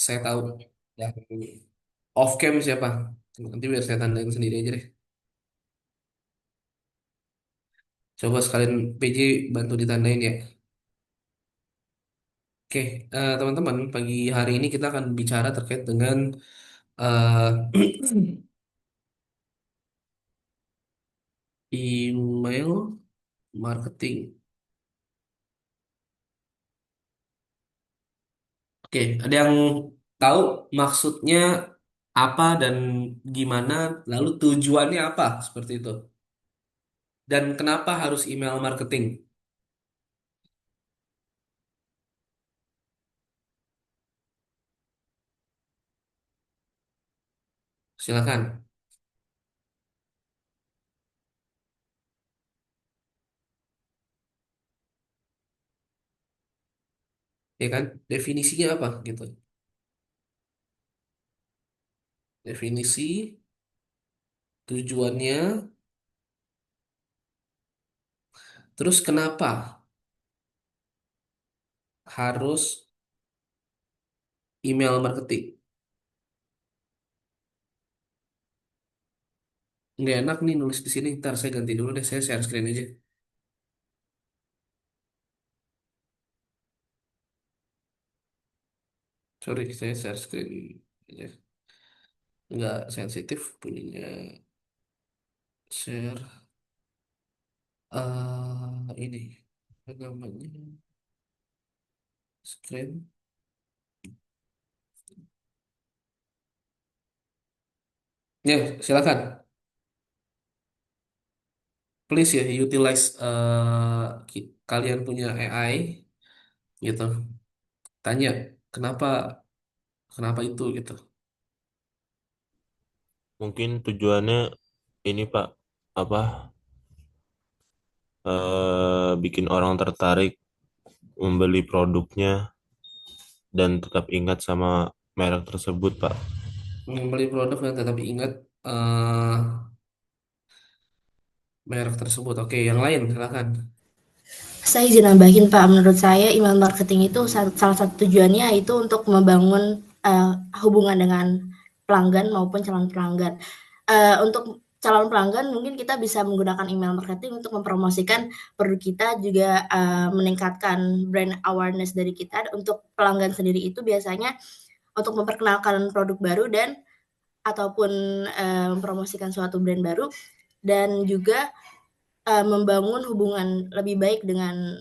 saya tahu yang off cam siapa. Nanti biar saya tandain sendiri aja deh. Coba sekalian PJ bantu ditandain ya. Oke, teman-teman, pagi hari ini kita akan bicara terkait dengan eh, email marketing. Oke, ada yang tahu maksudnya apa dan gimana, lalu tujuannya apa seperti itu? Dan kenapa harus email marketing? Silakan. Ya kan? Definisinya apa gitu? Definisi, tujuannya, terus kenapa harus email marketing? Nggak enak nih nulis di sini. Ntar saya ganti dulu deh. Saya share screen aja. Sorry, saya share screen aja. Nggak sensitif punyanya. Share ini apa namanya screen. Ya, silakan. Please ya, utilize kalian punya AI gitu. Tanya kenapa kenapa itu gitu. Mungkin tujuannya ini Pak, apa bikin orang tertarik membeli produknya dan tetap ingat sama merek tersebut Pak. Membeli produk dan tetapi ingat eh merek tersebut. Oke, yang lain silakan. Saya izin nambahin Pak, menurut saya email marketing itu salah satu tujuannya itu untuk membangun hubungan dengan pelanggan maupun calon pelanggan. Untuk calon pelanggan mungkin kita bisa menggunakan email marketing untuk mempromosikan produk kita, juga meningkatkan brand awareness dari kita. Untuk pelanggan sendiri itu biasanya untuk memperkenalkan produk baru dan ataupun mempromosikan suatu brand baru, dan juga membangun hubungan lebih baik dengan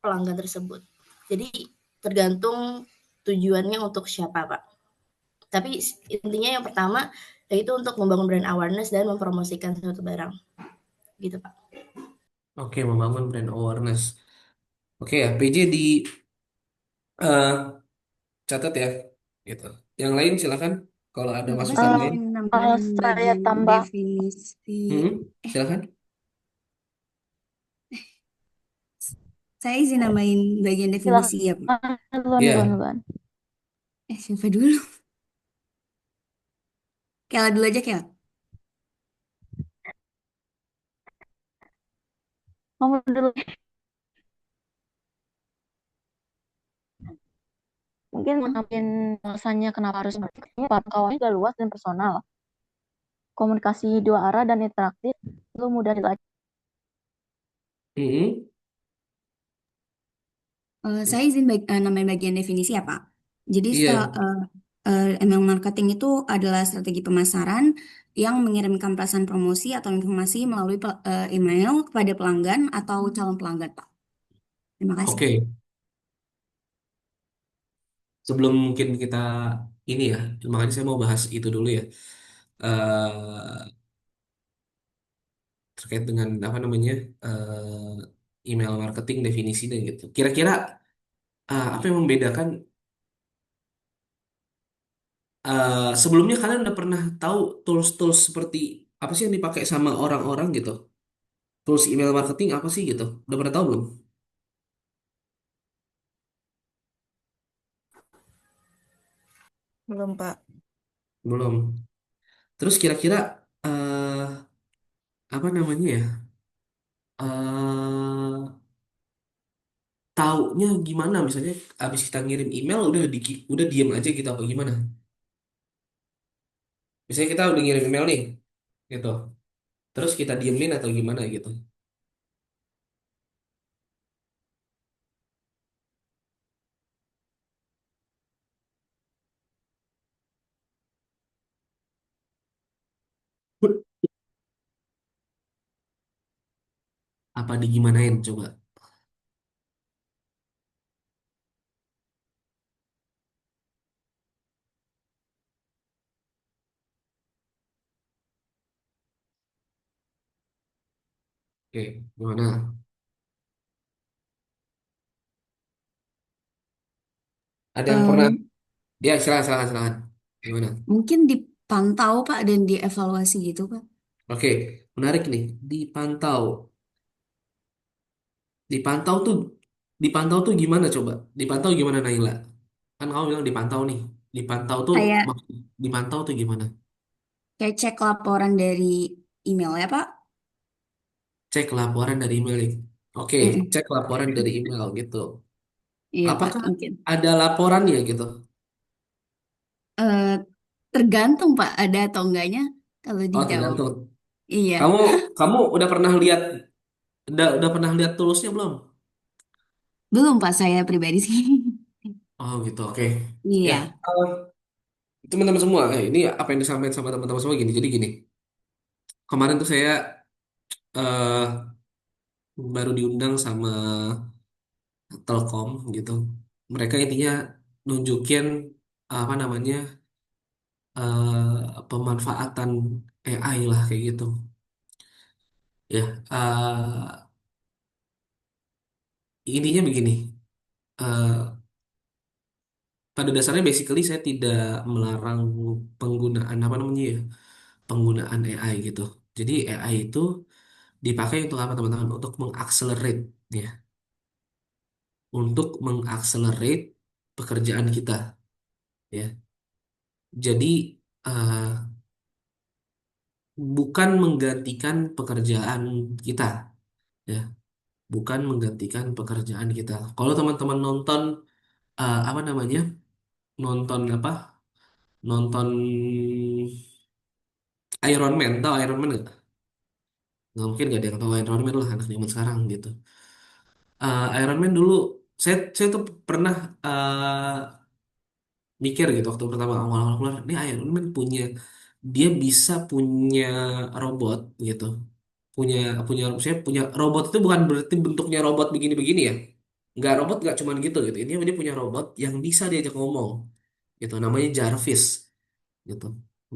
pelanggan tersebut. Jadi tergantung tujuannya untuk siapa, Pak. Tapi intinya yang pertama yaitu untuk membangun brand awareness dan mempromosikan suatu barang. Gitu, Pak. Oke, membangun brand awareness. Oke ya, PJ di catat ya, gitu. Yang lain silakan. Kalau ada Coba masukan saya lain, izin nambahin Saya bagian tambah definisi. silakan. Saya izin nambahin bagian definisi ya, Pak. silahkan duluan duluan Ya, duluan. Siapa dulu? Kela dulu aja, Kela. Kamu dulu. Mungkin mungkin alasannya kenapa harus marketing, jangkauannya juga luas dan personal. Komunikasi dua arah dan interaktif, itu mudah dilacak. mm-mm. Saya izin nambahin bagian definisi ya, Pak. Jadi setelah Iya, email marketing itu adalah strategi pemasaran yang mengirimkan pesan promosi atau informasi melalui email kepada pelanggan atau calon pelanggan, Pak. Terima kasih. oke. Sebelum mungkin kita ini ya, makanya saya mau bahas itu dulu ya. Terkait dengan apa namanya email marketing definisi dan gitu. Kira-kira apa yang membedakan sebelumnya kalian udah pernah tahu tools-tools seperti apa sih yang dipakai sama orang-orang gitu? Tools email marketing apa sih gitu? Udah pernah tahu belum? Belum, Pak. Belum. Terus kira-kira apa namanya ya? taunya gimana? Misalnya abis kita ngirim email udah diem aja gitu apa gimana? Misalnya kita udah ngirim email nih, gitu. Terus kita diemin atau gimana gitu? Apa digimanain coba? Oke, gimana? Ada yang pernah? Em, Ya, silakan, silakan, silakan. Gimana? Mungkin dipantau Pak dan dievaluasi gitu Pak. Oke, menarik nih. Dipantau. Dipantau tuh, dipantau tuh gimana coba? Dipantau gimana Naila? Kan kamu bilang dipantau nih. Dipantau tuh, Kayak maksud dipantau tuh gimana? kayak cek laporan dari email ya Pak. Cek laporan dari email nih. Oke, Mm-mm. cek laporan dari email gitu. Iya Pak, Apakah mungkin. ada laporannya gitu? Eh, Tergantung Pak, ada atau enggaknya kalau Oh, dijawab. tergantung. Iya, Kamu kamu udah pernah lihat tulusnya belum? belum Pak saya pribadi sih. Oh, gitu. Oke. Ya, Iya. eh, teman-teman semua, ini apa yang disampaikan sama teman-teman semua gini. Jadi gini, kemarin tuh saya baru diundang sama Telkom gitu. Mereka intinya nunjukin apa namanya pemanfaatan AI lah kayak gitu. Ya, intinya begini. eh, Pada dasarnya basically saya tidak melarang penggunaan apa namanya ya, penggunaan AI gitu. Jadi AI itu dipakai untuk apa teman-teman? Untuk mengakselerate ya, untuk mengakselerate pekerjaan kita ya. Jadi eh, bukan menggantikan pekerjaan kita ya, bukan menggantikan pekerjaan kita. Kalau teman-teman nonton apa namanya? Nonton apa? Nonton Iron Man, tahu Iron Man nggak? Nggak mungkin nggak ada yang tahu Iron Man lah anak zaman sekarang gitu. Iron Man dulu saya tuh pernah mikir gitu waktu pertama awal-awal keluar, ini Iron Man dia bisa punya robot gitu. Punya punya saya punya robot itu bukan berarti bentuknya robot begini-begini ya. Robot nggak cuman gitu. Ini dia punya robot yang bisa diajak ngomong gitu. Namanya Jarvis gitu.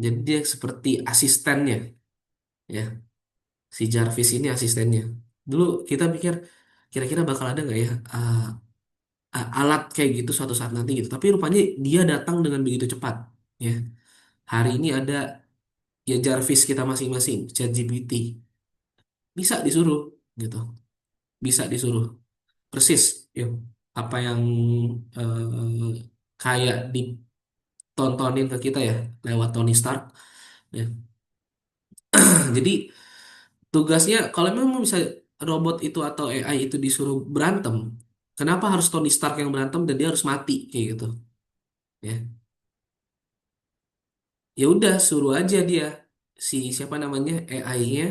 Jadi dia seperti asistennya ya. Si Jarvis ini asistennya. Dulu kita pikir kira-kira bakal ada nggak ya alat kayak gitu suatu saat nanti gitu. Tapi rupanya dia datang dengan begitu cepat ya. Hari ini ada ya Jarvis kita masing-masing, ChatGPT. Bisa disuruh gitu. Bisa disuruh. Persis ya. Apa yang kayak ditontonin ke kita ya lewat Tony Stark ya. Jadi tugasnya kalau memang bisa robot itu atau AI itu disuruh berantem, kenapa harus Tony Stark yang berantem dan dia harus mati kayak gitu? Ya, ya udah suruh aja dia si siapa namanya AI-nya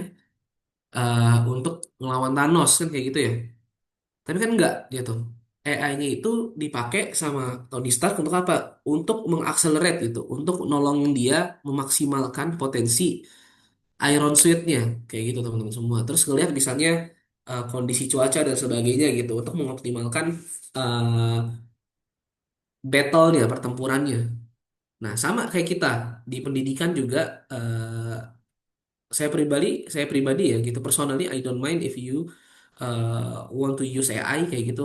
untuk ngelawan Thanos kan kayak gitu ya. Tapi kan enggak gitu. AI-nya itu dipakai sama Tony Stark untuk apa? Untuk mengakselerate gitu, untuk nolongin dia memaksimalkan potensi Iron Suit-nya kayak gitu teman-teman semua. Terus ngelihat misalnya kondisi cuaca dan sebagainya gitu untuk mengoptimalkan eh, battle-nya, pertempurannya. Nah, sama kayak kita di pendidikan juga saya pribadi ya gitu. Personally I don't mind if you want to use AI kayak gitu.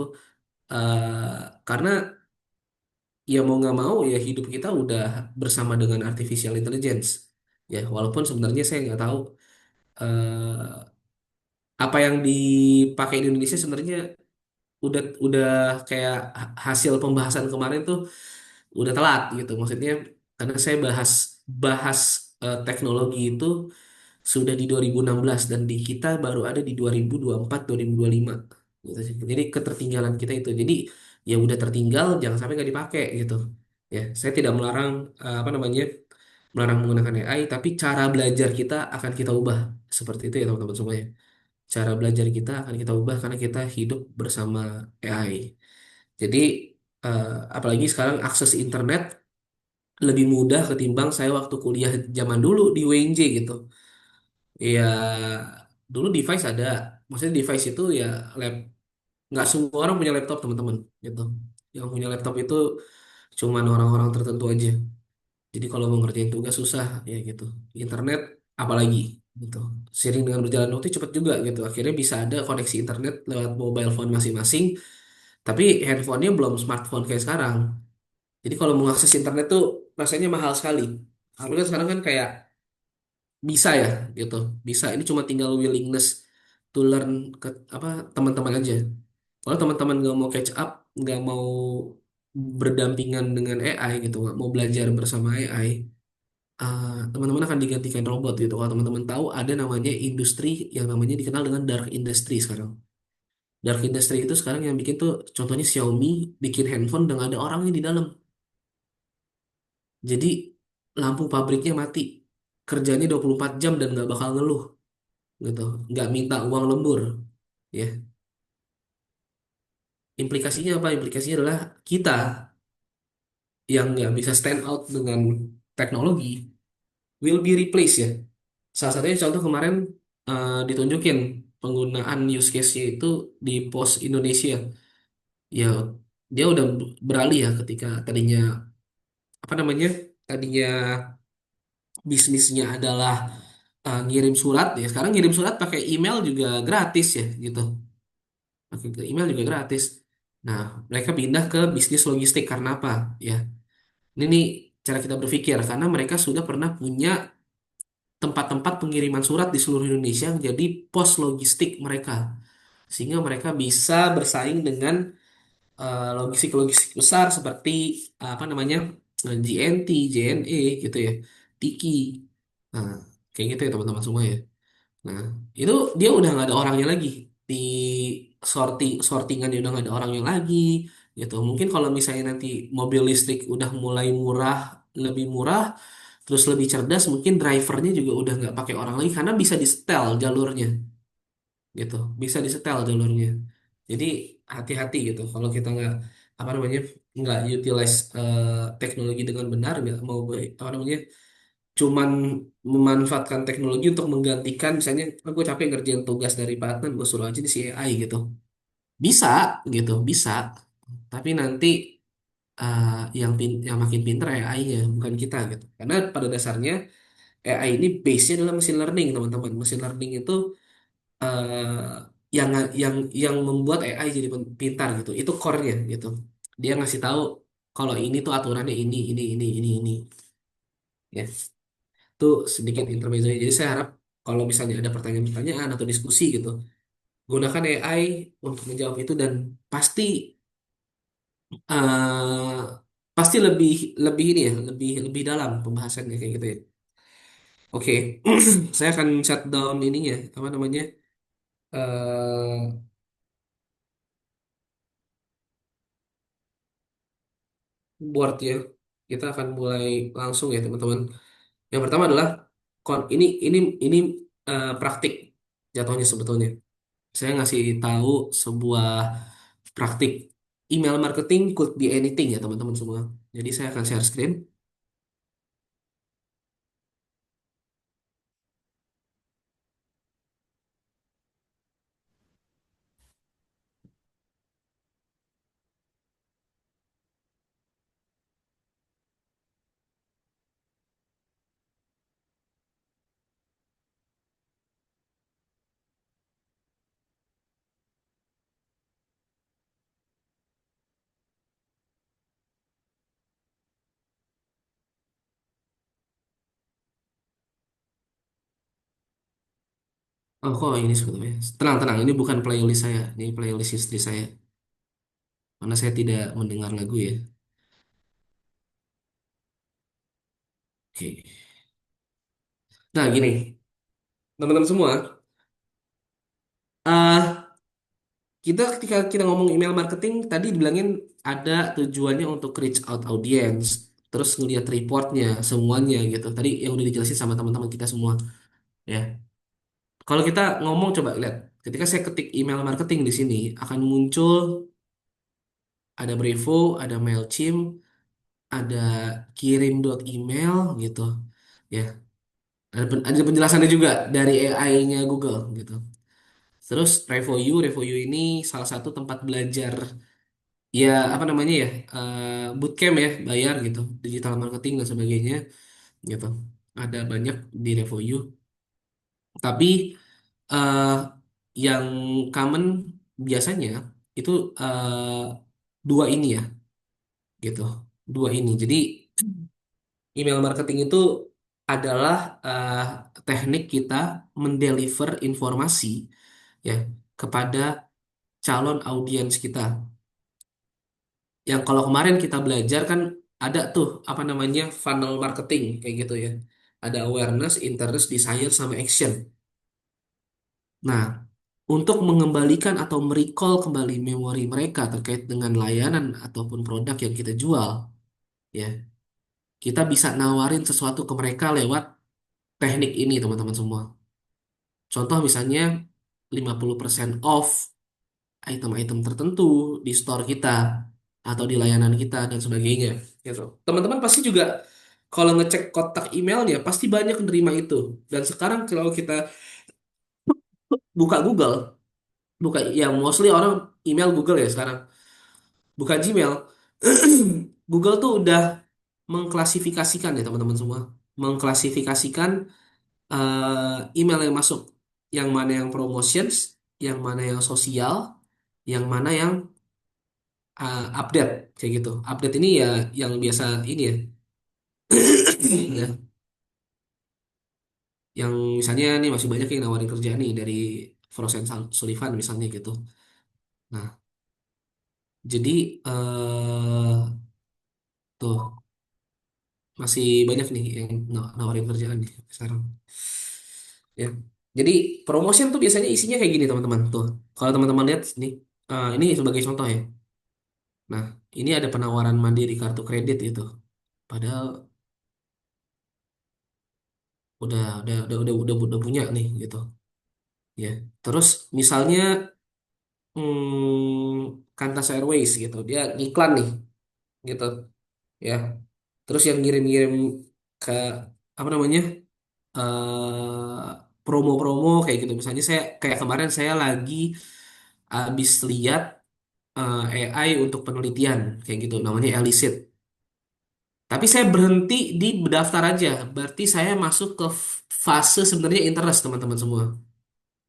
Karena ya mau nggak mau ya hidup kita udah bersama dengan artificial intelligence. Ya, walaupun sebenarnya saya nggak tahu apa yang dipakai di Indonesia sebenarnya udah kayak hasil pembahasan kemarin tuh udah telat gitu maksudnya karena saya bahas bahas teknologi itu sudah di 2016 dan di kita baru ada di 2024 2025 gitu sih. Jadi ketertinggalan kita itu. Jadi ya udah tertinggal, jangan sampai nggak dipakai gitu. Ya, saya tidak melarang apa namanya melarang menggunakan AI, tapi cara belajar kita akan kita ubah seperti itu ya teman-teman semuanya. Cara belajar kita akan kita ubah karena kita hidup bersama AI. Jadi eh, apalagi sekarang akses internet lebih mudah ketimbang saya waktu kuliah zaman dulu di UNJ gitu. Ya dulu device ada, maksudnya device itu ya lab, nggak semua orang punya laptop teman-teman gitu. Yang punya laptop itu cuman orang-orang tertentu aja. Jadi kalau mau ngerjain tugas susah ya gitu. Internet apalagi gitu. Sering dengan berjalan waktu cepat juga gitu. Akhirnya bisa ada koneksi internet lewat mobile phone masing-masing. Tapi handphonenya belum smartphone kayak sekarang. Jadi kalau mau akses internet tuh rasanya mahal sekali. Harusnya sekarang kan kayak bisa ya gitu. Bisa. Ini cuma tinggal willingness to learn ke apa teman-teman aja. Kalau teman-teman nggak mau catch up, nggak mau berdampingan dengan AI gitu, nggak mau belajar bersama AI, teman-teman akan digantikan robot gitu. Kalau teman-teman tahu ada namanya industri yang namanya dikenal dengan dark industry sekarang. Dark industry itu sekarang yang bikin tuh contohnya Xiaomi bikin handphone dengan ada orangnya di dalam. Jadi lampu pabriknya mati. Kerjanya 24 jam dan nggak bakal ngeluh gitu. Nggak minta uang lembur. Ya. Implikasinya apa? Implikasinya adalah kita yang nggak bisa stand out dengan teknologi will be replaced ya. Salah satunya contoh kemarin ditunjukin penggunaan use case-nya itu di Pos Indonesia. Ya, dia udah beralih ya ketika tadinya apa namanya? Tadinya bisnisnya adalah ngirim surat ya. Sekarang ngirim surat pakai email juga gratis ya gitu. Pakai ke email juga gratis. Nah, mereka pindah ke bisnis logistik karena apa? Ya, ini nih cara kita berpikir karena mereka sudah pernah punya tempat-tempat pengiriman surat di seluruh Indonesia yang jadi pos logistik mereka. Sehingga mereka bisa bersaing dengan logistik-logistik besar seperti apa namanya JNT, JNE gitu ya, Tiki, nah kayak gitu ya teman-teman semua ya. Nah itu dia udah nggak ada orangnya lagi di sortingannya udah nggak ada orangnya lagi gitu. Mungkin kalau misalnya nanti mobil listrik udah mulai murah, lebih murah, terus lebih cerdas, mungkin drivernya juga udah nggak pakai orang lagi karena bisa di setel jalurnya gitu, bisa disetel jalurnya. Jadi hati-hati gitu kalau kita nggak apa namanya nggak utilize teknologi dengan benar, nggak mau apa namanya cuman memanfaatkan teknologi untuk menggantikan misalnya, "Oh, gue capek ngerjain tugas dari Pak Adnan, gue suruh aja di si AI gitu." Bisa gitu, bisa. Tapi nanti yang makin pintar AI-nya bukan kita gitu. Karena pada dasarnya AI ini base-nya adalah machine learning, teman-teman. Machine learning itu yang yang membuat AI jadi pintar gitu. Itu core-nya gitu. Dia ngasih tahu kalau ini tuh aturannya ini. Ya, itu sedikit intermezzo. Jadi saya harap kalau misalnya ada pertanyaan-pertanyaan atau diskusi gitu, gunakan AI untuk menjawab itu dan pasti eh, pasti lebih lebih ini ya, lebih lebih dalam pembahasannya kayak gitu ya. Oke, saya akan shutdown ininya, apa namanya, eh board ya. Kita akan mulai langsung ya teman-teman. Yang pertama adalah ini praktik jatuhnya sebetulnya. Saya ngasih tahu sebuah praktik email marketing could be anything ya teman-teman semua. Jadi saya akan share screen. Oh kok ini sebetulnya. Tenang-tenang, ini bukan playlist saya. Ini playlist istri saya. Karena saya tidak mendengar lagu ya. Oke. Nah gini, teman-teman semua. kita ketika kita ngomong email marketing tadi dibilangin ada tujuannya untuk reach out audience, terus ngelihat reportnya semuanya gitu. Tadi yang udah dijelasin sama teman-teman kita semua ya. Kalau kita ngomong coba lihat, ketika saya ketik email marketing di sini akan muncul ada Brevo, ada Mailchimp, ada kirim.email gitu ya. Ada penjelasannya juga dari AI-nya Google gitu. Terus Revo U ini salah satu tempat belajar ya apa namanya ya bootcamp ya bayar gitu digital marketing dan sebagainya gitu. Ada banyak di Revo U. Tapi eh, yang common biasanya itu dua ini ya gitu. Dua ini. Jadi email marketing itu adalah eh, teknik kita mendeliver informasi ya kepada calon audiens kita. Yang kalau kemarin kita belajar kan ada tuh apa namanya funnel marketing kayak gitu ya. Ada awareness, interest, desire, sama action. Nah, untuk mengembalikan atau merecall kembali memori mereka terkait dengan layanan ataupun produk yang kita jual, ya, kita bisa nawarin sesuatu ke mereka lewat teknik ini, teman-teman semua. Contoh misalnya 50% off item-item tertentu di store kita atau di layanan kita dan sebagainya gitu. Teman-teman pasti juga kalau ngecek kotak emailnya pasti banyak menerima itu. Dan sekarang kalau kita buka Google, buka ya mostly orang email Google ya sekarang. Buka Gmail, Google tuh udah mengklasifikasikan ya teman-teman semua. Mengklasifikasikan email yang masuk, yang mana yang promotions, yang mana yang sosial, yang mana yang update kayak gitu. Update ini ya yang biasa ini ya, ya, yang misalnya nih masih banyak yang nawarin kerja nih dari Frost and Sullivan misalnya gitu. Nah, jadi tuh masih banyak nih yang nawarin kerjaan nih sekarang. Ya, jadi promotion tuh biasanya isinya kayak gini teman-teman tuh. Kalau teman-teman lihat nih, ini sebagai contoh ya. Nah, ini ada penawaran mandiri kartu kredit gitu. Padahal udah punya nih gitu. Ya, terus misalnya Qantas Airways gitu, dia iklan nih gitu ya. Terus yang ngirim-ngirim ke apa namanya promo-promo kayak gitu. Misalnya saya kayak kemarin saya lagi habis lihat AI untuk penelitian kayak gitu, namanya Elicit. Tapi saya berhenti di berdaftar aja. Berarti saya masuk ke fase sebenarnya interest teman-teman semua.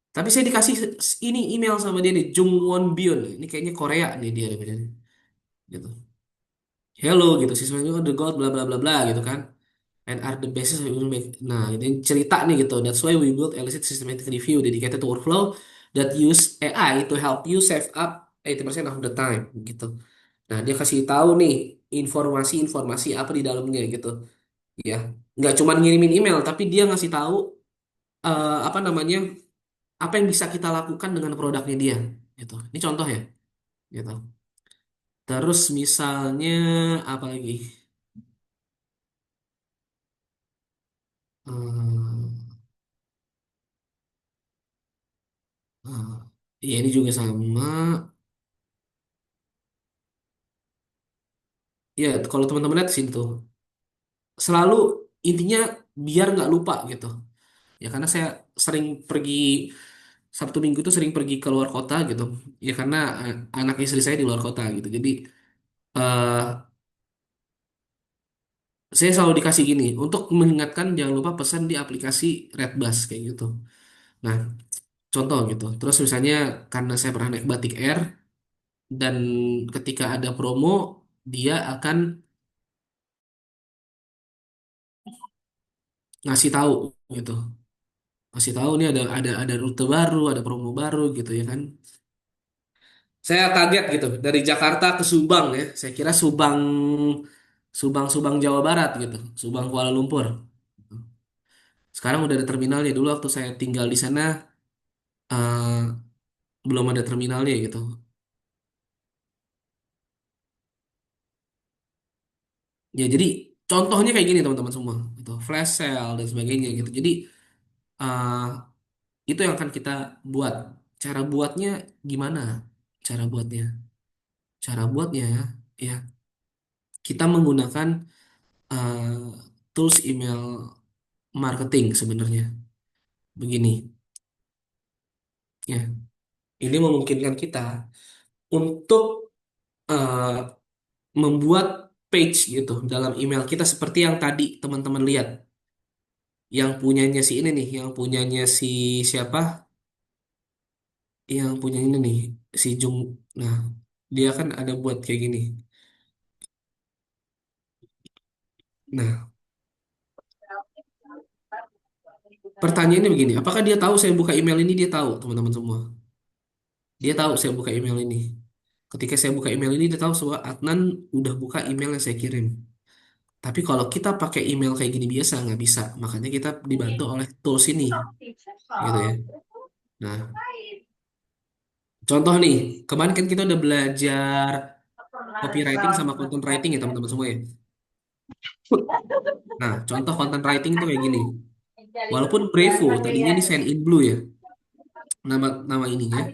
Tapi saya dikasih ini email sama dia nih, Jung Won Byun. Ini kayaknya Korea nih dia nih, gitu. Hello gitu, siswa itu the gold bla bla bla bla gitu kan. And are the basis of human Nah, ini cerita nih gitu. That's why we built Elicit Systematic Review dedicated to workflow that use AI to help you save up 80% of the time gitu. Nah, dia kasih tahu nih informasi-informasi apa di dalamnya gitu. Ya, nggak cuma ngirimin email, tapi dia ngasih tahu apa namanya, apa yang bisa kita lakukan dengan produknya dia gitu. Ini contoh ya gitu. Terus misalnya apa lagi? Hmm, ah, ya ini juga sama. Ya kalau teman-teman lihat di sini tuh selalu intinya biar nggak lupa gitu. Ya karena saya sering pergi Sabtu Minggu tuh sering pergi ke luar kota gitu. Ya karena anak istri saya di luar kota gitu. Jadi eh saya selalu dikasih gini untuk mengingatkan jangan lupa pesan di aplikasi Redbus kayak gitu. Nah, contoh gitu. Terus misalnya karena saya pernah naik Batik Air dan ketika ada promo dia akan ngasih tahu gitu. Ngasih tahu nih ada rute baru, ada promo baru gitu ya kan. Saya kaget gitu dari Jakarta ke Subang ya. Saya kira Subang Subang Jawa Barat gitu. Subang Kuala Lumpur. Sekarang udah ada terminalnya. Dulu waktu saya tinggal di sana belum ada terminalnya gitu. Ya jadi contohnya kayak gini teman-teman semua, gitu. Flash sale dan sebagainya gitu. Jadi eh, itu yang akan kita buat. Cara buatnya gimana? Cara buatnya, cara buatnya ya kita menggunakan eh, tools email marketing sebenarnya. Begini, ya, ini memungkinkan kita untuk eh, membuat page gitu dalam email kita seperti yang tadi teman-teman lihat, yang punyanya si ini nih, yang punyanya si siapa, yang punya ini nih, si Jung. Nah, dia kan ada buat kayak gini. Nah, pertanyaannya begini, apakah dia tahu saya buka email ini? Dia tahu, teman-teman semua. Dia tahu saya buka email ini. Ketika saya buka email ini, dia tahu bahwa Adnan udah buka email yang saya kirim. Tapi kalau kita pakai email kayak gini biasa, nggak bisa. Makanya kita dibantu oleh tools ini, gitu ya. Nah, contoh nih, kemarin kan kita udah belajar copywriting sama content writing ya teman-teman semua ya. Nah, contoh content writing itu kayak gini. Walaupun Brevo tadinya di Send in Blue ya, nama nama ininya.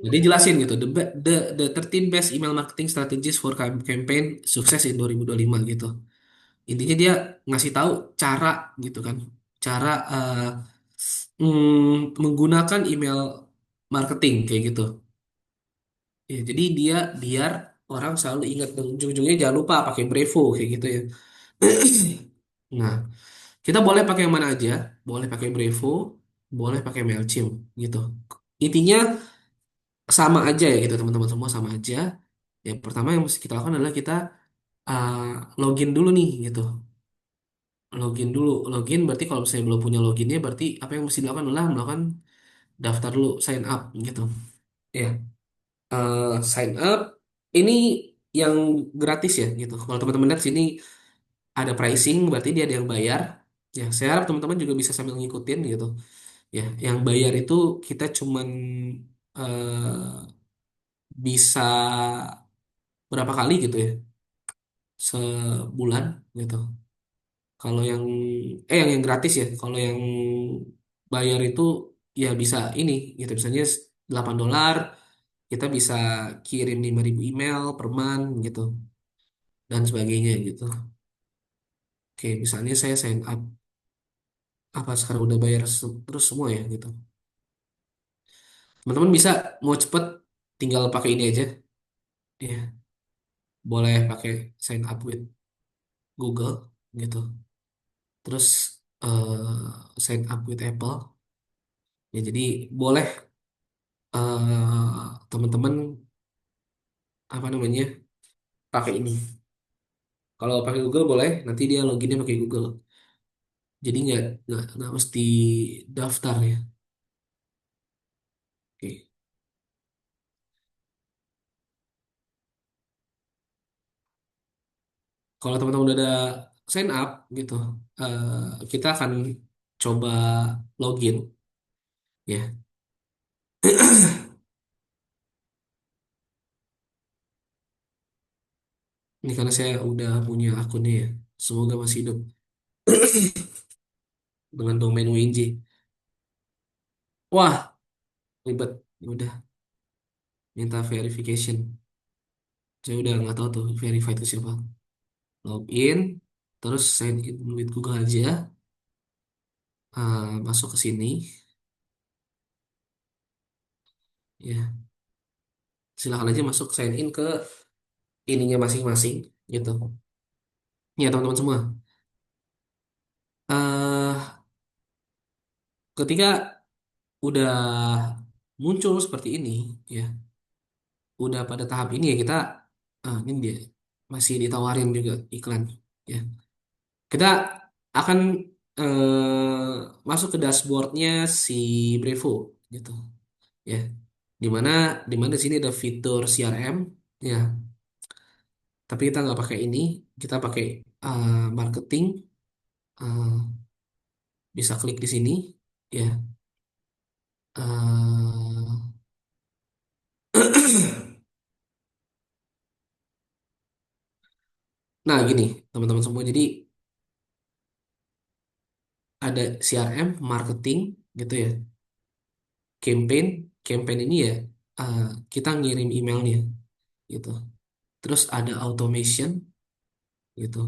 Jadi jelasin gitu, the 13 best email marketing strategies for campaign sukses in 2025 gitu. Intinya dia ngasih tahu cara gitu kan, cara menggunakan email marketing kayak gitu. Ya, jadi dia biar orang selalu ingat dan ujung-ujungnya jangan lupa pakai Brevo kayak gitu ya. Nah, kita boleh pakai yang mana aja, boleh pakai Brevo, boleh pakai Mailchimp gitu. Intinya sama aja ya gitu teman-teman semua sama aja. Yang pertama yang mesti kita lakukan adalah kita uh, login dulu nih gitu. Login dulu. Login berarti kalau misalnya belum punya loginnya berarti apa yang mesti dilakukan adalah melakukan daftar dulu, sign up gitu. Ya, sign up ini yang gratis ya gitu. Kalau teman-teman lihat sini ada pricing berarti dia ada yang bayar. Ya, saya harap teman-teman juga bisa sambil ngikutin gitu. Ya, yang bayar itu kita cuman bisa berapa kali gitu ya sebulan gitu. Kalau yang gratis ya. Kalau yang bayar itu ya bisa ini gitu. Misalnya $8 kita bisa kirim 5.000 email per month gitu dan sebagainya gitu. Oke, misalnya saya sign up apa sekarang udah bayar terus semua ya gitu. Teman-teman bisa mau cepet tinggal pakai ini aja. Ya, boleh pakai sign up with Google gitu. Terus sign up with Apple. Ya jadi boleh teman-teman apa namanya pakai ini. Kalau pakai Google boleh, nanti dia loginnya pakai Google. Jadi nggak mesti daftar ya. Oke. Kalau teman-teman udah ada sign up gitu, kita akan coba login ya. Ini karena saya udah punya akunnya ya. Semoga masih hidup dengan domain WNJ. Wah, ribet. Ya udah minta verification. Saya udah nggak tahu tuh verify itu siapa. Login, terus sign in with Google aja. Masuk ke sini. Ya, silahkan aja masuk sign in ke ininya masing-masing gitu. Ya teman-teman semua. eh Ketika udah muncul seperti ini, ya, udah pada tahap ini ya kita, ini dia masih ditawarin juga iklan, ya. Kita akan masuk ke dashboardnya si Brevo, gitu, ya. Dimana dimana sini ada fitur CRM, ya. Tapi kita nggak pakai ini, kita pakai marketing. eh, Bisa klik di sini, ya. Eh, Nah, gini, teman-teman semua. Jadi ada CRM, marketing, gitu ya. Campaign, campaign ini ya uh, kita ngirim emailnya, gitu. Terus ada automation, gitu.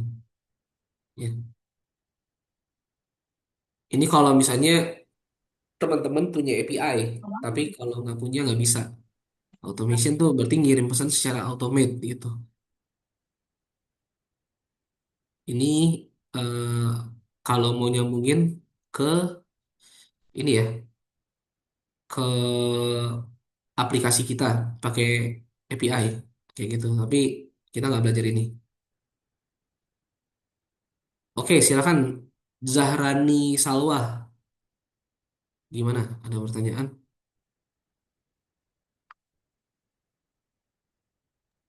Ya. Ini kalau misalnya teman-teman punya API, tapi kalau nggak punya nggak bisa. Automation tuh berarti ngirim pesan secara automate, gitu. Ini uh, kalau mau nyambungin ke ini ya, ke aplikasi kita pakai API kayak gitu. Tapi kita nggak belajar ini. Oke, silakan Zahrani Salwa. Gimana? Ada pertanyaan?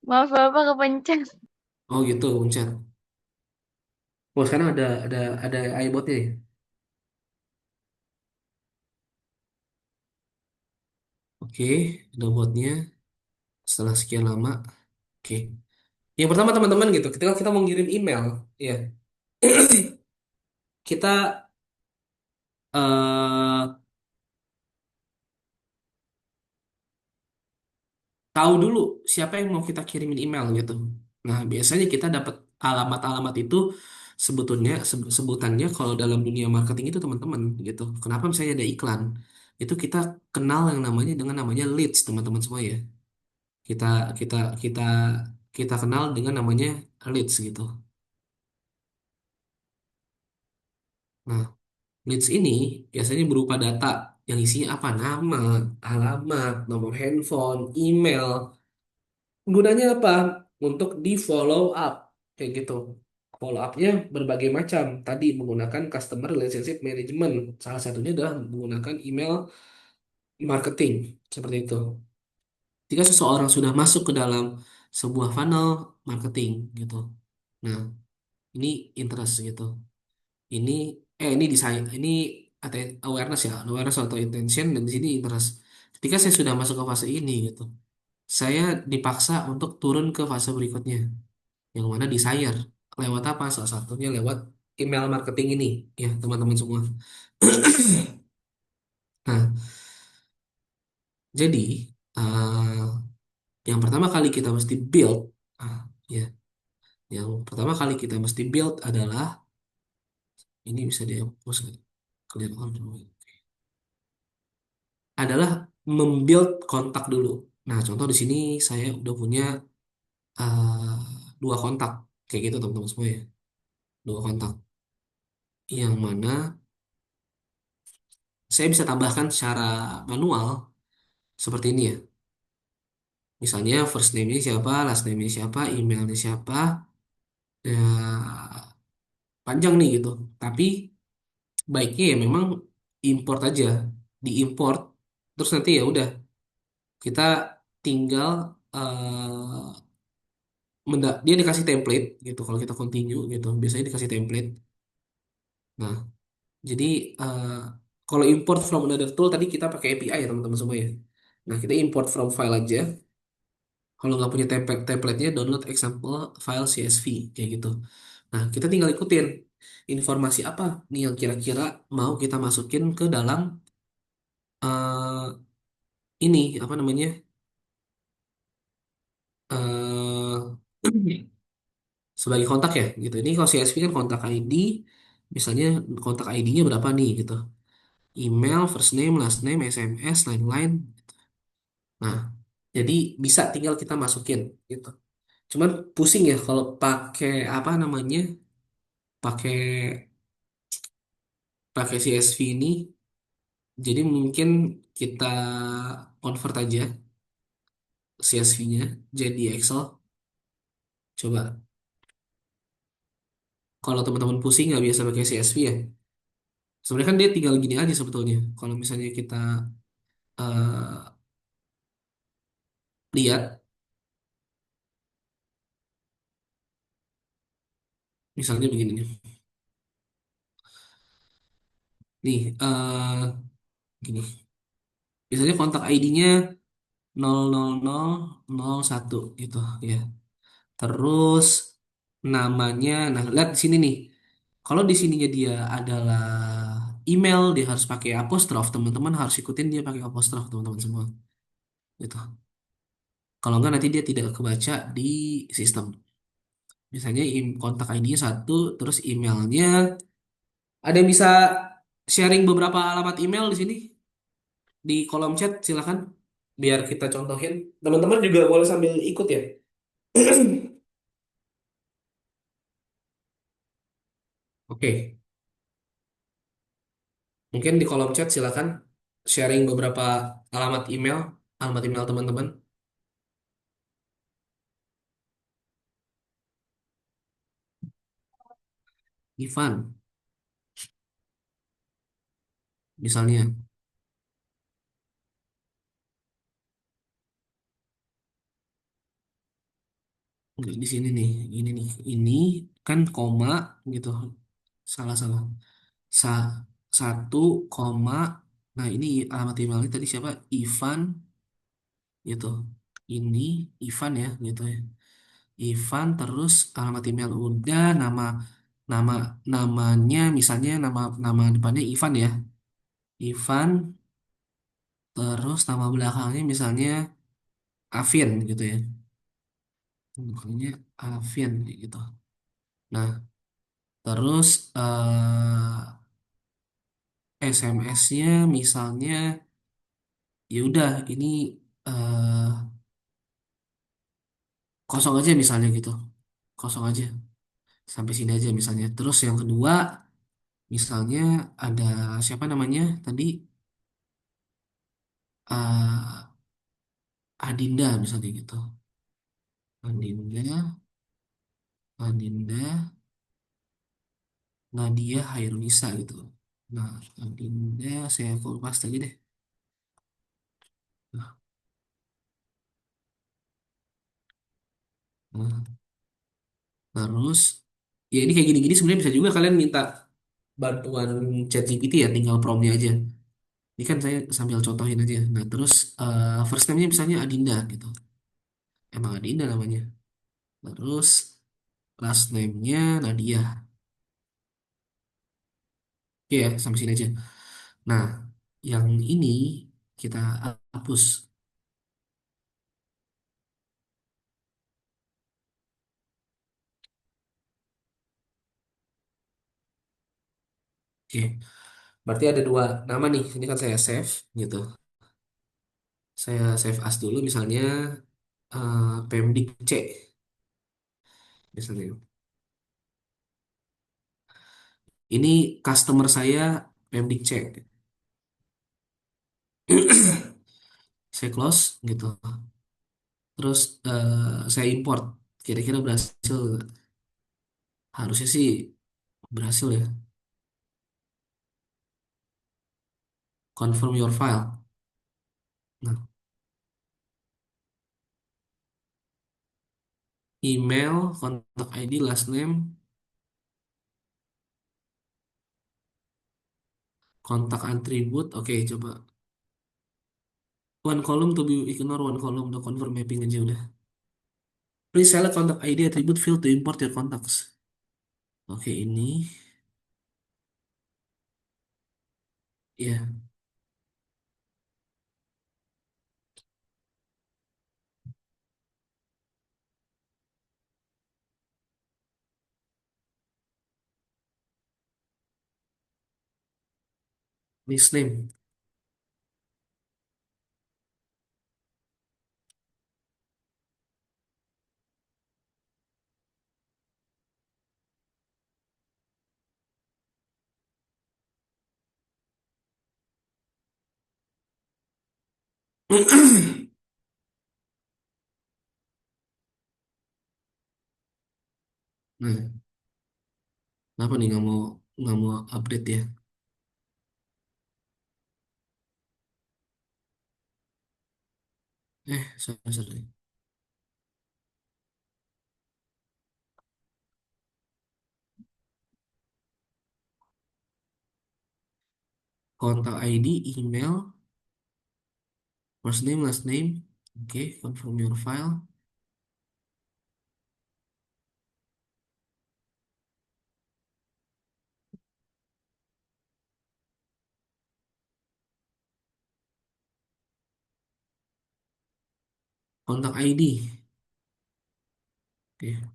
Maaf Bapak kepencet. Oh gitu, Uncet. Oh sekarang ada iBotnya ya? Oke, ada botnya setelah sekian lama. Oke. Yang pertama teman-teman gitu, ketika kita mau ngirim email, ya kita tahu dulu siapa yang mau kita kirimin email gitu. Nah, biasanya kita dapat alamat-alamat itu sebetulnya sebutannya kalau dalam dunia marketing itu teman-teman gitu. Kenapa misalnya ada iklan? Itu kita kenal yang namanya dengan namanya leads, teman-teman semua ya. Kita kita kita kita kenal dengan namanya leads gitu. Nah, leads ini biasanya berupa data yang isinya apa? Nama, alamat, nomor handphone, email. Gunanya apa? Untuk di follow up kayak gitu. Follow up-nya berbagai macam. Tadi menggunakan customer relationship management. Salah satunya adalah menggunakan email marketing seperti itu. Jika seseorang sudah masuk ke dalam sebuah funnel marketing gitu. Nah, ini interest gitu. Ini ini desain, ini awareness ya, awareness atau intention dan di sini interest. Ketika saya sudah masuk ke fase ini gitu, saya dipaksa untuk turun ke fase berikutnya yang mana desire lewat apa salah satunya lewat email marketing ini ya teman-teman semua. Nah jadi eh, yang pertama kali kita mesti build ah, ya yang pertama kali kita mesti build adalah ini bisa dihapus nggak? Clear all dulu. Adalah membuild kontak dulu. Nah contoh di sini saya udah punya eh, dua kontak kayak gitu teman-teman semua ya, dua kontak yang mana saya bisa tambahkan secara manual seperti ini ya. Misalnya first name-nya siapa, last name-nya siapa, emailnya siapa, ya panjang nih gitu. Tapi baiknya ya memang import aja, diimport. Terus nanti ya udah kita tinggal dia dikasih template gitu. Kalau kita continue gitu, biasanya dikasih template. Nah, jadi eh, kalau import from another tool tadi kita pakai API ya teman-teman semua ya. Nah, kita import from file aja. Kalau nggak punya template-nya, download example file CSV kayak gitu. Nah, kita tinggal ikutin informasi apa nih yang kira-kira mau kita masukin ke dalam ini apa namanya sebagai kontak ya gitu. Ini kalau CSV kan kontak ID, misalnya kontak ID-nya berapa nih gitu. Email, first name, last name, SMS, lain-lain. Nah, jadi bisa tinggal kita masukin gitu. Cuman pusing ya kalau pakai apa namanya pakai pakai CSV ini. Jadi mungkin kita convert aja CSV-nya jadi Excel. Coba kalau teman-teman pusing nggak biasa pakai CSV ya. Sebenarnya kan dia tinggal gini aja sebetulnya. Kalau misalnya kita eh, lihat, misalnya begini nih. Nih, gini. Misalnya kontak ID-nya 00001 gitu ya. Terus namanya, nah lihat di sini nih. Kalau di sininya dia adalah email, dia harus pakai apostrof. Teman-teman harus ikutin dia pakai apostrof teman-teman semua. Gitu. Kalau enggak nanti dia tidak kebaca di sistem. Misalnya kontak ID-nya satu, terus emailnya ada yang bisa sharing beberapa alamat email di sini di kolom chat silakan biar kita contohin. Teman-teman juga boleh sambil ikut ya. Oke, mungkin di kolom chat silakan sharing beberapa alamat email teman-teman. Ivan, misalnya. Nggak, di sini nih, ini nih, ini kan koma gitu, salah salah. Sa satu koma, nah ini alamat emailnya tadi siapa? Ivan gitu. Ini Ivan ya gitu ya. Ivan terus alamat email udah, nama namanya misalnya nama nama depannya Ivan ya. Ivan terus nama belakangnya misalnya Alvin gitu ya. Belakangnya Alvin gitu. Nah, terus SMS-nya misalnya ya udah ini eh, kosong aja misalnya gitu. Kosong aja. Sampai sini aja misalnya. Terus yang kedua misalnya ada siapa namanya tadi eh, Adinda misalnya gitu. Adinda, Adinda, Nadia Hairunisa gitu. Nah, Adinda saya kupas lagi deh. Nah, terus ya ini kayak gini-gini sebenarnya bisa juga kalian minta bantuan ChatGPT ya, tinggal promptnya aja. Ini kan saya sambil contohin aja. Nah, terus first name-nya misalnya Adinda gitu. Emang Adinda namanya. Terus last name-nya Nadia. Oke ya, sampai sini aja. Nah, yang ini kita hapus. Oke, berarti ada dua nama nih. Ini kan saya save gitu. Saya save as dulu misalnya Pemdik C misalnya. Ini customer saya Pemdik C. Saya close gitu. Terus saya import. Kira-kira berhasil nggak? Harusnya sih berhasil ya. Confirm your file. Nah, email, kontak ID, last name, kontak attribute. Oke, coba. One column to be ignore, one column to confirm mapping aja udah. Please select contact ID attribute field to import your contacts. Oke, ini ya, list name. Nah, kenapa nih nggak mau update ya? Sorry, sorry. Kontak ID, email, first name, last name. Oke, confirm your file. Kontak ID. Oke.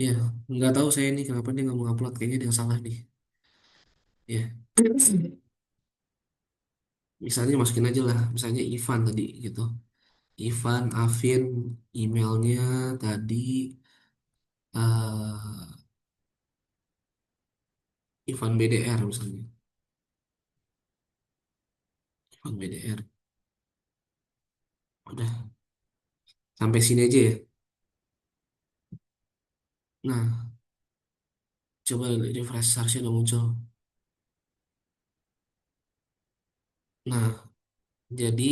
Ya, nggak tahu saya nih kenapa dia nggak mau upload. Kayaknya dia yang salah nih. Ya, misalnya masukin aja lah. Misalnya Ivan tadi gitu. Ivan, Afin, emailnya tadi eh Ivan BDR misalnya. Ivan BDR. Udah, sampai sini aja ya. Nah, coba refresh harusnya udah muncul. Nah, jadi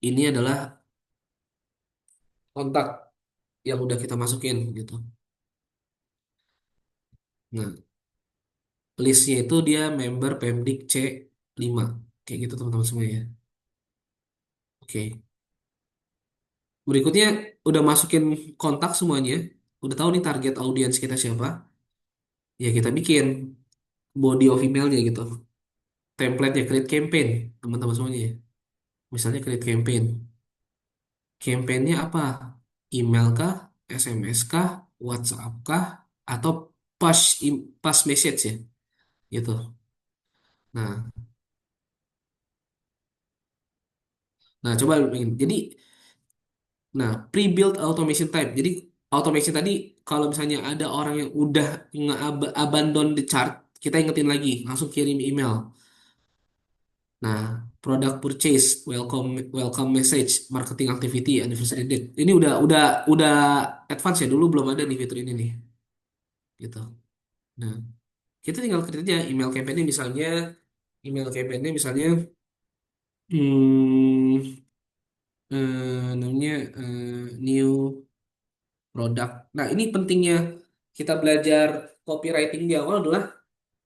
ini adalah kontak yang udah kita masukin gitu. Nah, listnya itu dia member Pemdik C5. Kayak gitu teman-teman semua ya. Oke. Berikutnya udah masukin kontak semuanya. Udah tahu nih target audiens kita siapa. Ya kita bikin body of emailnya gitu. Template-nya create campaign teman-teman semuanya ya. Misalnya create campaign. Campaign-nya apa? Email kah? SMS kah? WhatsApp kah? Atau push message ya? Gitu. Nah, coba bikin. Jadi, nah, pre-built automation type. Jadi, automation tadi kalau misalnya ada orang yang udah nge-abandon the chart, kita ingetin lagi, langsung kirim email. Nah, product purchase, welcome welcome message, marketing activity, anniversary date. Ini udah advance ya. Dulu belum ada nih fitur ini nih. Gitu. Nah, kita tinggal ketik aja email campaign-nya misalnya hmm, namanya new product. Nah, ini pentingnya kita belajar copywriting di awal adalah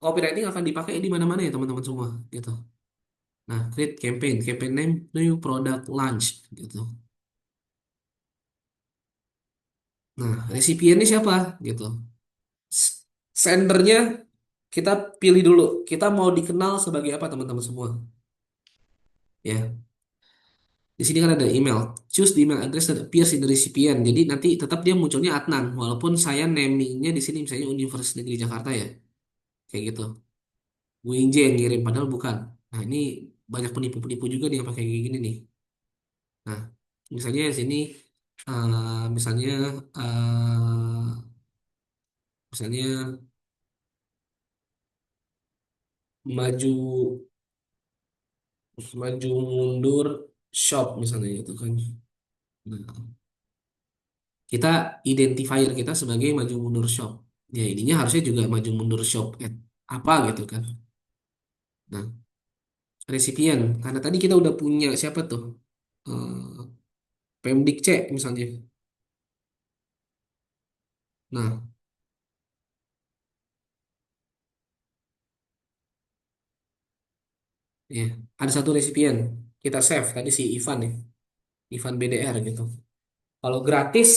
copywriting akan dipakai di mana-mana ya teman-teman semua gitu. Nah, create campaign name new product launch gitu. Nah, resipiennya siapa gitu. S- Sendernya kita pilih dulu. Kita mau dikenal sebagai apa teman-teman semua. Ya, di sini kan ada email. Choose the email address that appears in the recipient. Jadi nanti tetap dia munculnya Adnan, walaupun saya namingnya di sini misalnya Universitas Negeri Jakarta ya, kayak gitu. WinJ yang ngirim, padahal bukan. Nah ini banyak penipu-penipu juga nih yang pakai kayak gini nih. Nah misalnya di sini, misalnya, eh, misalnya maju maju mundur shop misalnya gitu kan. Nah, kita identifier kita sebagai maju mundur shop. Ya ininya harusnya juga maju mundur shop at apa gitu kan. Nah, resipien karena tadi kita udah punya siapa tuh? Pemdik C misalnya. Nah, ya ada satu resipien kita save tadi si Ivan ya, Ivan BDR gitu. Kalau gratis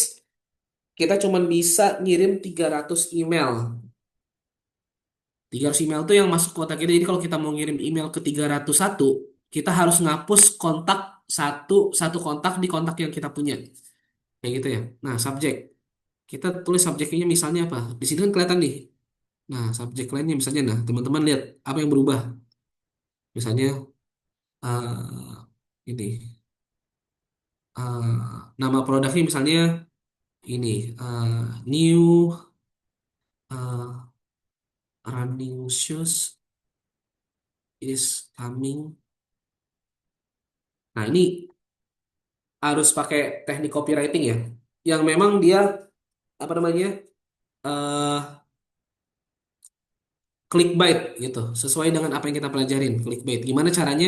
kita cuma bisa ngirim 300 email. 300 email tuh yang masuk kuota kita. Jadi kalau kita mau ngirim email ke 301, kita harus ngapus kontak satu satu kontak di kontak yang kita punya. Kayak gitu ya. Nah, subjek. Kita tulis subjeknya misalnya apa? Di sini kan kelihatan nih. Nah, subjek lainnya misalnya, nah, teman-teman lihat apa yang berubah. Misalnya, ini, nama produknya misalnya ini, new uh, running shoes is coming. Nah, ini harus pakai teknik copywriting ya, yang memang dia apa namanya, eh clickbait gitu, sesuai dengan apa yang kita pelajarin. Clickbait, gimana caranya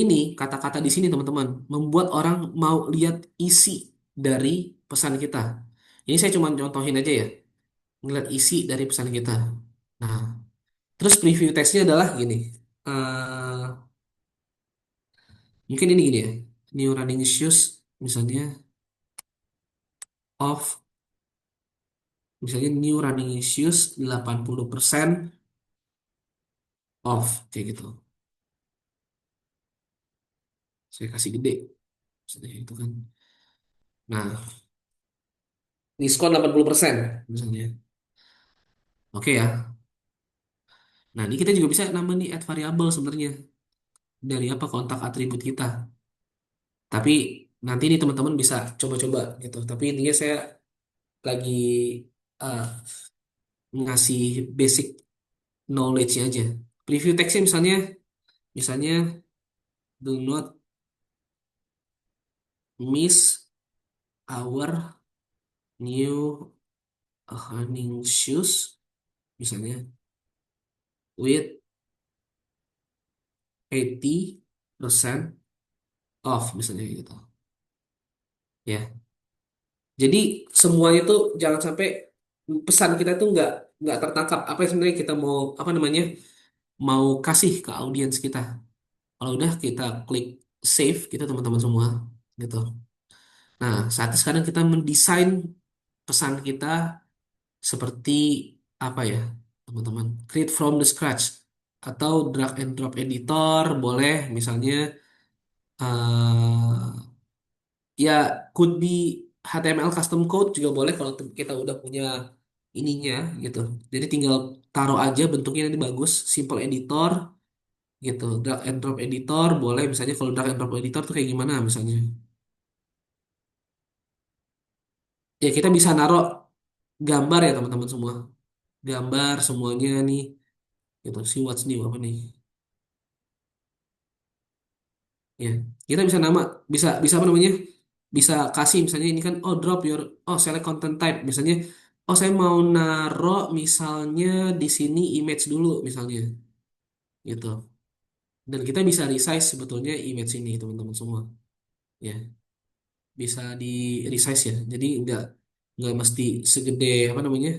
Ini kata-kata di sini teman-teman membuat orang mau lihat isi dari pesan kita. Ini saya cuma contohin aja ya, ngeliat isi dari pesan kita. Nah, terus preview teksnya adalah gini. Eh, Mungkin ini gini ya. New running shoes misalnya off, misalnya new running shoes 80% off kayak gitu. Saya kasih gede misalnya itu kan. Nah, diskon 80% misalnya. Oke ya. Nah, ini kita juga bisa nambah nih add variable sebenarnya dari apa kontak atribut kita. Tapi nanti nih teman-teman bisa coba-coba gitu. Tapi intinya saya lagi eh, ngasih basic knowledge aja. Preview text misalnya do not miss our new running shoes misalnya with 80% off misalnya gitu. Ya. Jadi semuanya tuh jangan sampai pesan kita tuh nggak tertangkap apa yang sebenarnya kita mau apa namanya mau kasih ke audiens kita. Kalau udah kita klik save gitu teman-teman semua gitu. Nah, saat sekarang kita mendesain pesan kita seperti apa ya, teman-teman? Create from the scratch atau drag and drop editor boleh misalnya ya could be HTML custom code juga boleh kalau kita udah punya ininya gitu. Jadi tinggal taruh aja bentuknya nanti bagus, simple editor gitu. Drag and drop editor boleh misalnya kalau drag and drop editor tuh kayak gimana misalnya. Ya kita bisa naruh gambar ya teman-teman semua. Gambar semuanya nih gitu. See what's new apa nih? Ya, kita bisa nama bisa apa namanya? Bisa kasih misalnya ini kan oh drop your oh select content type misalnya oh saya mau naro misalnya di sini image dulu misalnya gitu. Dan kita bisa resize sebetulnya image ini teman-teman semua. Ya, bisa di resize ya. Jadi nggak mesti segede apa namanya?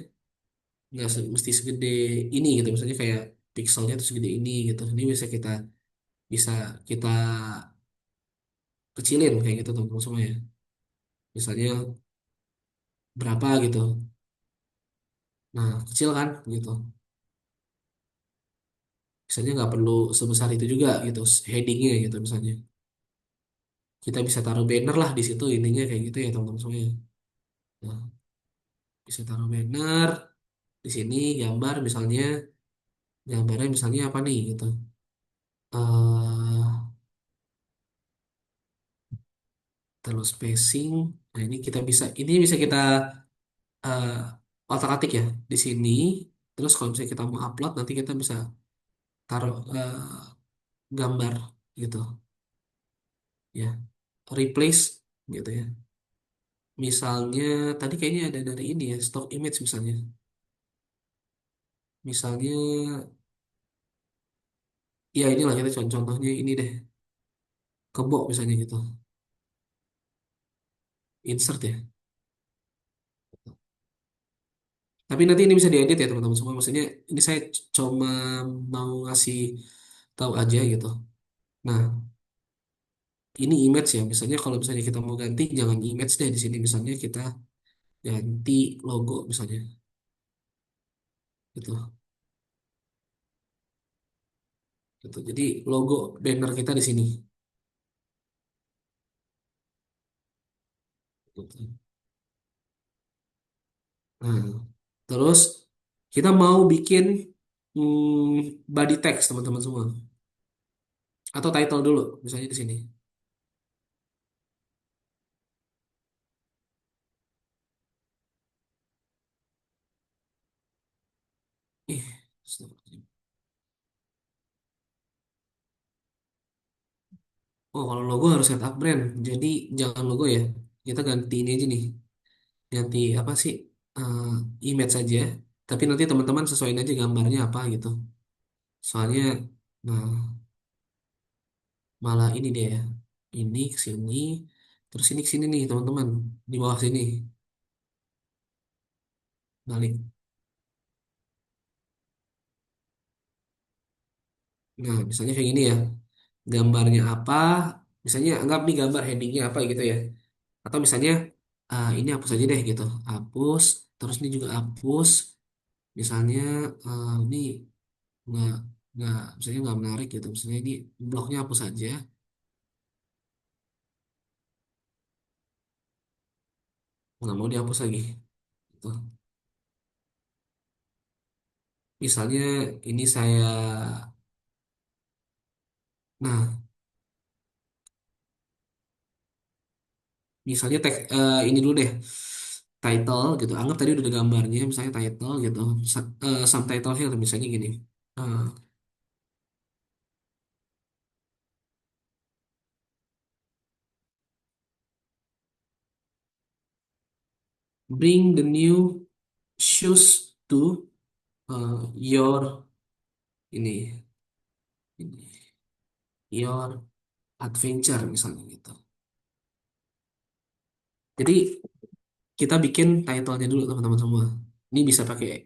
Mesti segede ini gitu misalnya kayak pixelnya tuh segede ini gitu. Ini bisa kita kecilin kayak gitu teman-teman semua ya. Misalnya berapa gitu. Nah, kecil kan gitu. Misalnya nggak perlu sebesar itu juga gitu, headingnya gitu misalnya. Kita bisa taruh banner lah di situ ininya kayak gitu ya teman-teman semuanya. Nah, bisa taruh banner di sini gambar misalnya, gambarnya misalnya apa nih gitu. eh Terus spacing. Nah, ini bisa kita eh otak-atik ya di sini. Terus kalau misalnya kita mau upload nanti kita bisa taruh gambar gitu ya, replace gitu ya. Misalnya tadi kayaknya ada dari ini ya, stock image misalnya. Misalnya ya inilah kita contohnya ini deh, kebo misalnya gitu. Insert ya. Tapi nanti ini bisa diedit ya teman-teman semua. Maksudnya ini saya cuma mau ngasih tahu aja gitu. Nah, ini image ya. Misalnya kalau misalnya kita mau ganti jangan image deh di sini misalnya kita ganti logo misalnya gitu. Gitu. Jadi logo banner kita di sini. Gitu. Nah, terus kita mau bikin body text teman-teman semua atau title dulu misalnya di sini. Ih, astagfirullahaladzim. Oh, kalau logo harus setup brand. Jadi jangan logo ya. Kita ganti ini aja nih. Ganti apa sih? eh, Image saja. Tapi nanti teman-teman sesuaiin aja gambarnya apa gitu. Soalnya, nah, Malah ini dia ya. Ini ke sini, terus ini ke sini nih teman-teman. Di bawah sini. Balik. Nah, misalnya kayak gini ya. Gambarnya apa? Misalnya anggap nih gambar headingnya apa gitu ya. Atau misalnya ini hapus aja deh gitu. Hapus, terus ini juga hapus. Misalnya ini nggak nggak misalnya nggak menarik gitu. Misalnya ini bloknya hapus aja. Nggak mau dihapus lagi. Gitu. Misalnya ini saya, nah misalnya tag ini dulu deh, title gitu. Anggap tadi udah ada gambarnya, misalnya title gitu. Subtitle here misalnya gini. eh, Bring the new shoes to your ini, ini your adventure misalnya gitu. Jadi kita bikin title-nya dulu teman-teman semua. Ini bisa pakai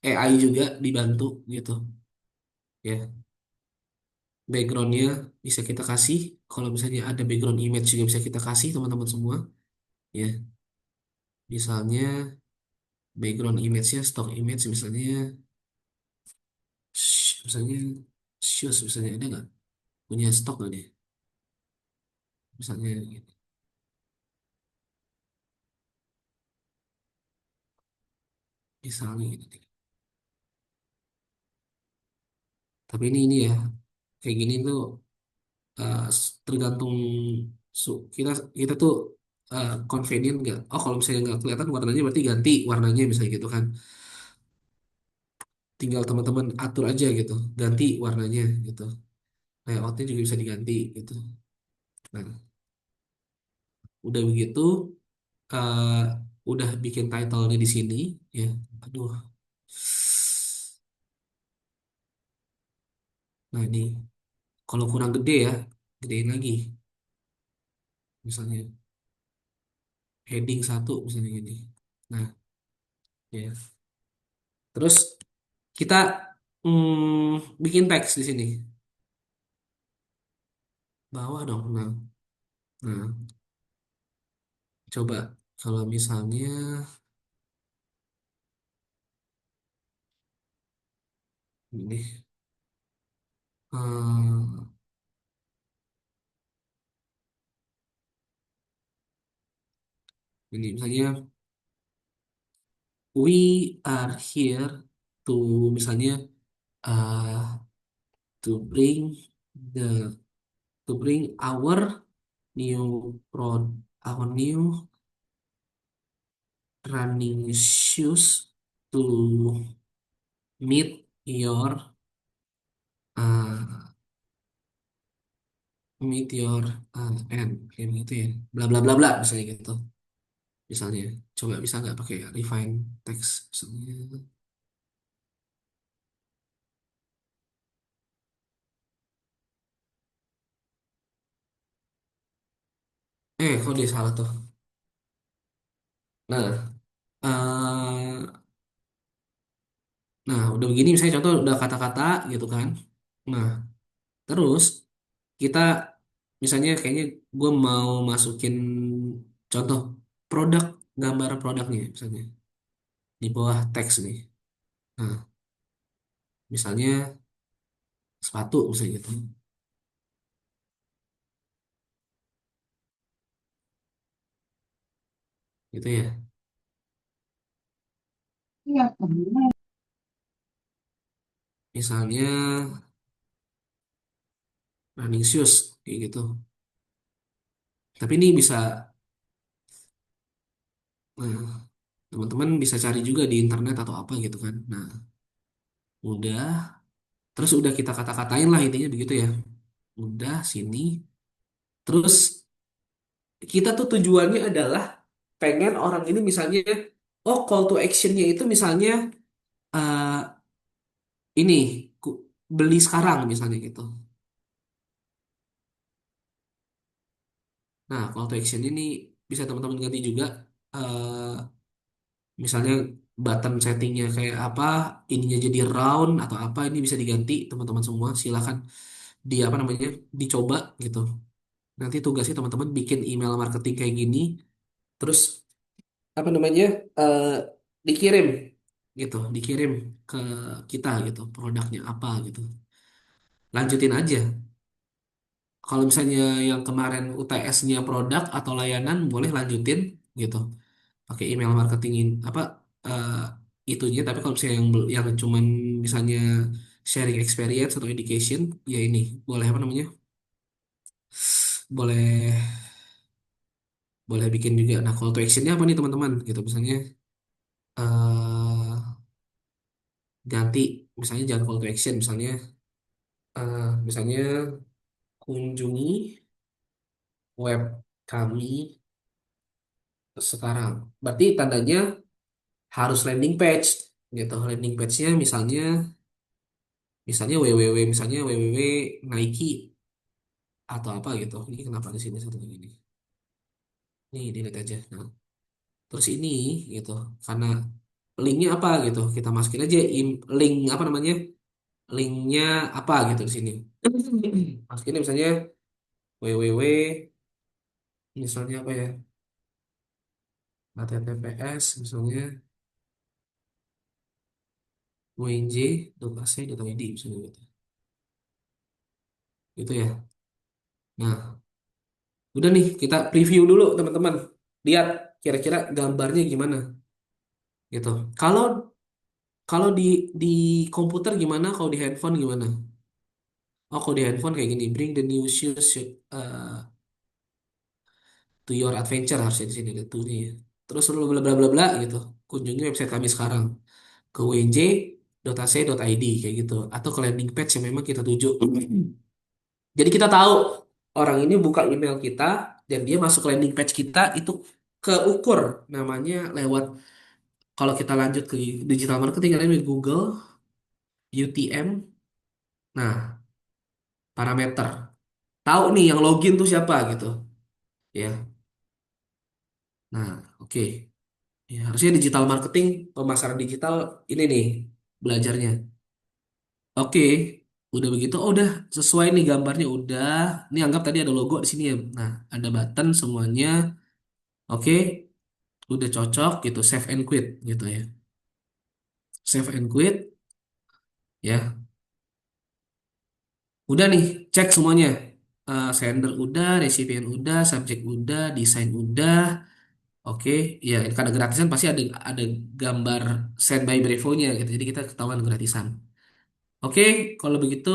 AI juga dibantu gitu ya. Backgroundnya bisa kita kasih. Kalau misalnya ada background image juga bisa kita kasih teman-teman semua ya. Misalnya background image-nya stock image misalnya misalnya shoes misalnya ada nggak punya stok nggak deh misalnya gitu. Misalnya gitu. Tapi ini ya kayak gini tuh tergantung kita kita tuh convenient nggak. Oh kalau misalnya nggak kelihatan warnanya berarti ganti warnanya misalnya gitu kan. Tinggal teman-teman atur aja gitu, ganti warnanya gitu. Layoutnya juga bisa diganti gitu. Nah udah begitu eh, udah bikin title-nya di sini ya. Aduh. Nah ini kalau kurang gede ya gedein lagi. Misalnya heading satu misalnya gini. Nah ya. Terus kita bikin teks di sini. Bawah dong. Nah, coba kalau misalnya ini, eh, ini misalnya we are here to misalnya uh, to bring the to bring new prod our new running shoes to meet your uh, meet your end kayak gitu ya bla bla bla bla misalnya gitu misalnya coba bisa nggak pakai refine text misalnya kok dia salah tuh nah nah udah begini misalnya contoh udah kata-kata gitu kan nah terus kita misalnya kayaknya gue mau masukin contoh produk gambar produknya misalnya di bawah teks nih nah misalnya sepatu misalnya gitu gitu ya misalnya running shoes kayak gitu tapi ini bisa nah, teman-teman bisa cari juga di internet atau apa gitu kan nah udah terus udah kita kata-katain lah intinya begitu ya udah sini terus kita tuh tujuannya adalah pengen orang ini misalnya oh call to actionnya itu misalnya eh, ini beli sekarang misalnya gitu Nah, call to action ini bisa teman-teman ganti juga. eh Misalnya button settingnya kayak apa, ininya jadi round atau apa, ini bisa diganti teman-teman semua. Silakan di apa namanya dicoba gitu. Nanti tugasnya teman-teman bikin email marketing kayak gini, terus apa namanya eh dikirim gitu, dikirim ke kita gitu, produknya apa gitu. Lanjutin aja. Kalau misalnya yang kemarin UTS-nya produk atau layanan, boleh lanjutin gitu. Pakai email marketing apa eh, itunya. Tapi kalau misalnya yang cuman misalnya sharing experience atau education, ya ini boleh apa namanya? Boleh boleh bikin juga. Nah, call to actionnya apa nih teman-teman? Gitu misalnya eh ganti, misalnya jangan call to action, misalnya misalnya kunjungi web kami sekarang. Berarti tandanya harus landing page gitu. Landing page-nya misalnya misalnya www, misalnya www Nike atau apa gitu. Ini kenapa di sini satu lagi nih? Nih delete aja. Nah, terus ini gitu. Karena linknya apa gitu, kita masukin aja link apa namanya? Linknya apa gitu di sini. Masukinnya misalnya www, misalnya apa ya? HTTPS misalnya unj.ac.id misalnya gitu. Gitu ya. Nah, udah nih kita preview dulu teman-teman. Lihat kira-kira gambarnya gimana gitu. Kalau kalau di komputer gimana? Kalau di handphone gimana? Oh, kalau di handphone kayak gini. Bring the new shoes to your adventure, harusnya di sini ada tuh nih. Terus lu bla bla bla bla gitu. Kunjungi website kami sekarang ke wnj.ac.id kayak gitu. Atau ke landing page yang memang kita tuju. Jadi kita tahu orang ini buka email kita dan dia masuk ke landing page kita itu keukur namanya lewat, kalau kita lanjut ke digital marketing namanya Google UTM. Nah, parameter. Tahu nih yang login tuh siapa gitu. Ya. Nah, oke. Ya, harusnya digital marketing, pemasaran digital ini nih belajarnya. Oke. Udah begitu, oh udah sesuai nih gambarnya udah. Ini anggap tadi ada logo di sini ya. Nah, ada button semuanya. Oke, udah cocok gitu, save and quit gitu ya. Save and quit ya. Udah nih, cek semuanya. Sender udah, recipient udah, subject udah, desain udah. Oke, ya karena gratisan pasti ada gambar send by Brevo-nya gitu. Jadi kita ketahuan gratisan. Oke, kalau begitu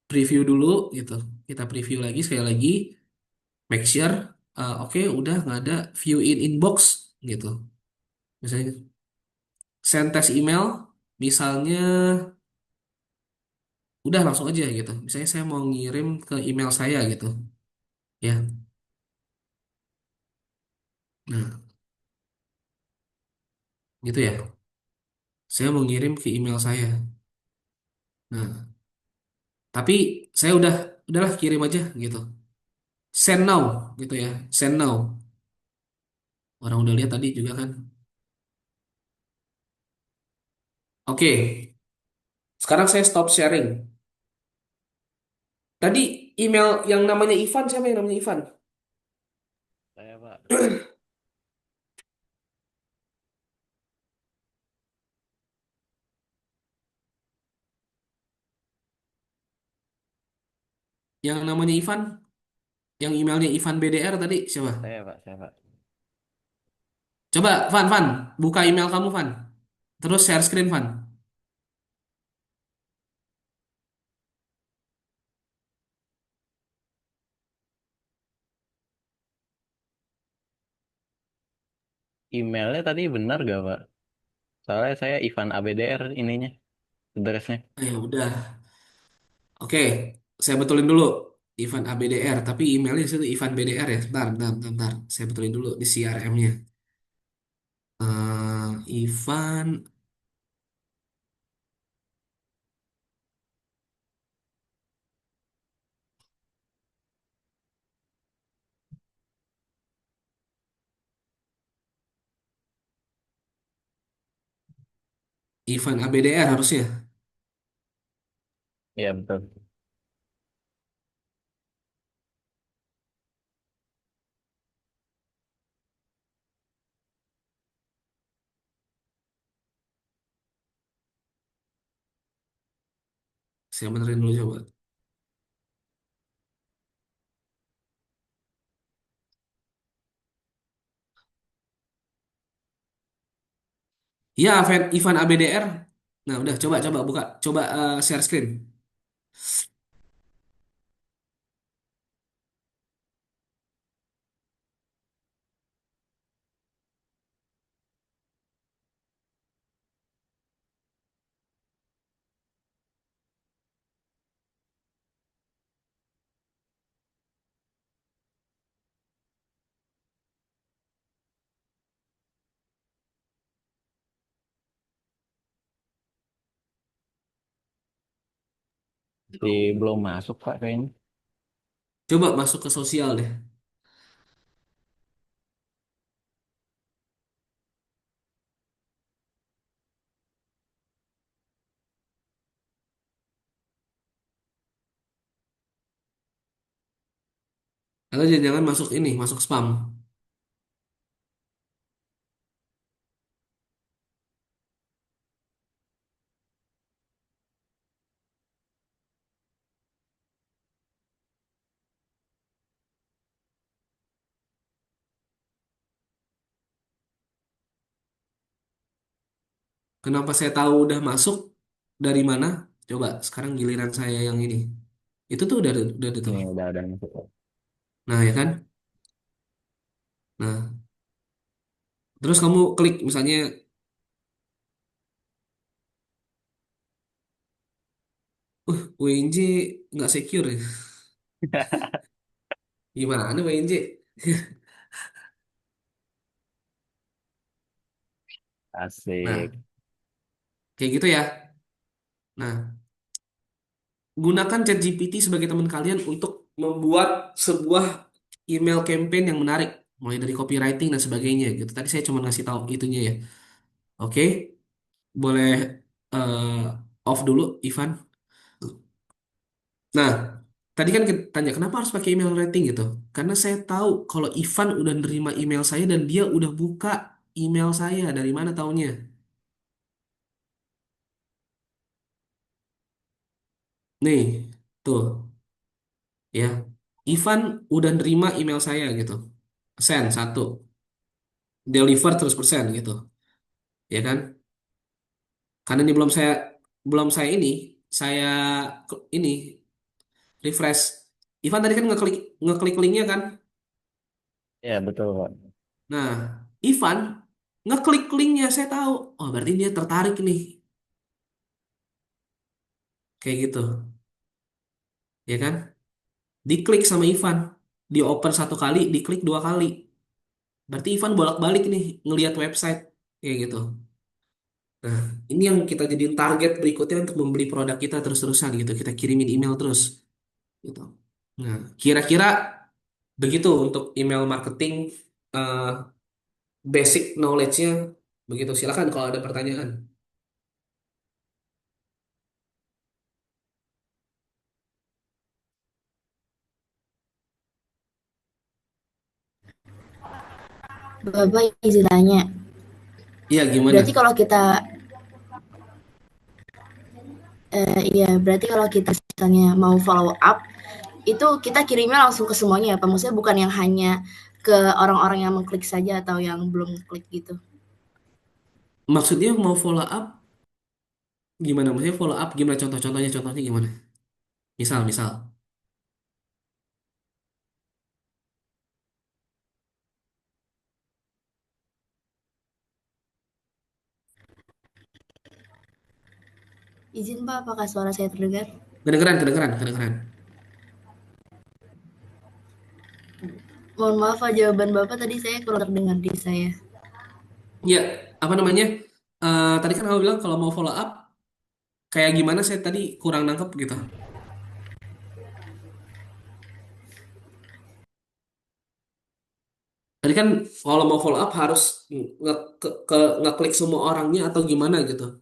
preview dulu gitu. Kita preview lagi sekali lagi. Make sure oke udah nggak ada view in inbox gitu. Misalnya send test email, misalnya udah langsung aja gitu. Misalnya saya mau ngirim ke email saya gitu. Ya. Nah, gitu ya. Saya mau ngirim ke email saya. Nah, tapi saya udahlah kirim aja gitu. Send now gitu ya. Send now. Orang udah lihat tadi juga kan. Oke, sekarang saya stop sharing. Tadi email yang namanya Ivan, siapa yang namanya Ivan? Saya, Pak. Yang namanya Ivan, yang emailnya Ivan BDR tadi siapa? Saya, Pak. Coba Van, buka email kamu Van. Terus share screen Van. Emailnya tadi benar gak, Pak? Soalnya saya Ivan ABDR ininya, addressnya. Ya udah. Oke, saya betulin dulu. Ivan ABDR, tapi emailnya di situ Ivan BDR ya. Bentar. Saya betulin dulu di CRM-nya. Ivan, Ivan ABDR harusnya. Iya betul. Saya benerin dulu coba. Ya, Ivan ABDR. Nah, udah coba coba buka, coba share screen. Belum masuk Pak kayaknya. Coba masuk ke sosial deh. Atau jangan-jangan masuk ini, masuk spam. Kenapa saya tahu udah masuk? Dari mana? Coba sekarang giliran saya yang ini. Itu tuh udah ada tuh. Ini udah masuk. Nah, ya kan? Nah, terus kamu klik misalnya, WNJ nggak secure ya. Gimana? Anda WNJ? Asik. Nah, kayak gitu ya. Nah, gunakan ChatGPT sebagai teman kalian untuk membuat sebuah email campaign yang menarik, mulai dari copywriting dan sebagainya gitu. Tadi saya cuma ngasih tahu itunya ya. Oke, boleh off dulu, Ivan. Nah, tadi kan kita tanya kenapa harus pakai email rating gitu. Karena saya tahu kalau Ivan udah nerima email saya dan dia udah buka email saya. Dari mana taunya? Nih, tuh ya. Ivan udah nerima email saya gitu. Send satu, deliver terus persen gitu. Ya kan? Karena ini belum saya ini, saya ini refresh. Ivan tadi kan ngeklik ngeklik linknya kan. Ya betul Pak. Nah, Ivan ngeklik linknya saya tahu. Oh, berarti dia tertarik nih, kayak gitu, ya kan? Diklik sama Ivan, diopen satu kali, diklik dua kali. Berarti Ivan bolak-balik nih ngelihat website, kayak gitu. Nah, ini yang kita jadiin target berikutnya untuk membeli produk kita terus-terusan gitu. Kita kirimin email terus, gitu. Nah, kira-kira begitu untuk email marketing, eh, basic knowledge-nya begitu. Silakan kalau ada pertanyaan. Bapak izin tanya, Iya, gimana? berarti kalau kita iya, berarti kalau kita misalnya mau follow up, itu kita kirimnya langsung ke semuanya ya Pak? Maksudnya bukan yang hanya ke orang-orang yang mengklik saja atau yang belum klik gitu? Maksudnya mau follow up gimana? Maksudnya follow up gimana? Contohnya gimana? Misal. Izin Pak, apakah suara saya terdengar? Kedengeran. Mohon maaf Pak, jawaban Bapak tadi saya kurang terdengar di saya. Ya, apa namanya? Tadi kan kamu bilang kalau mau follow up kayak gimana? Saya tadi kurang nangkep gitu. Tadi kan kalau mau follow up harus ngeklik semua orangnya atau gimana gitu.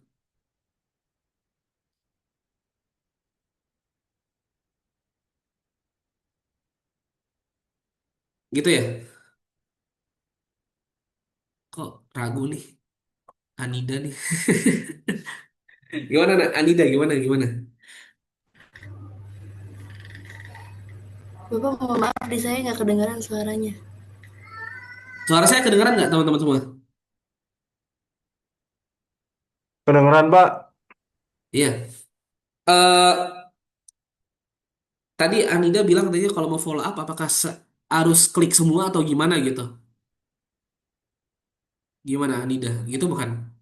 Gitu ya? Kok ragu nih Anida nih. Gimana Anida, gimana gimana? Bapak mohon maaf di saya nggak kedengaran suaranya. Suara saya kedengeran nggak teman-teman semua? Kedengeran, Pak? Iya. Eh tadi Anida bilang katanya kalau mau follow up apakah harus klik semua atau gimana gitu? Gimana Anida? Gitu bukan?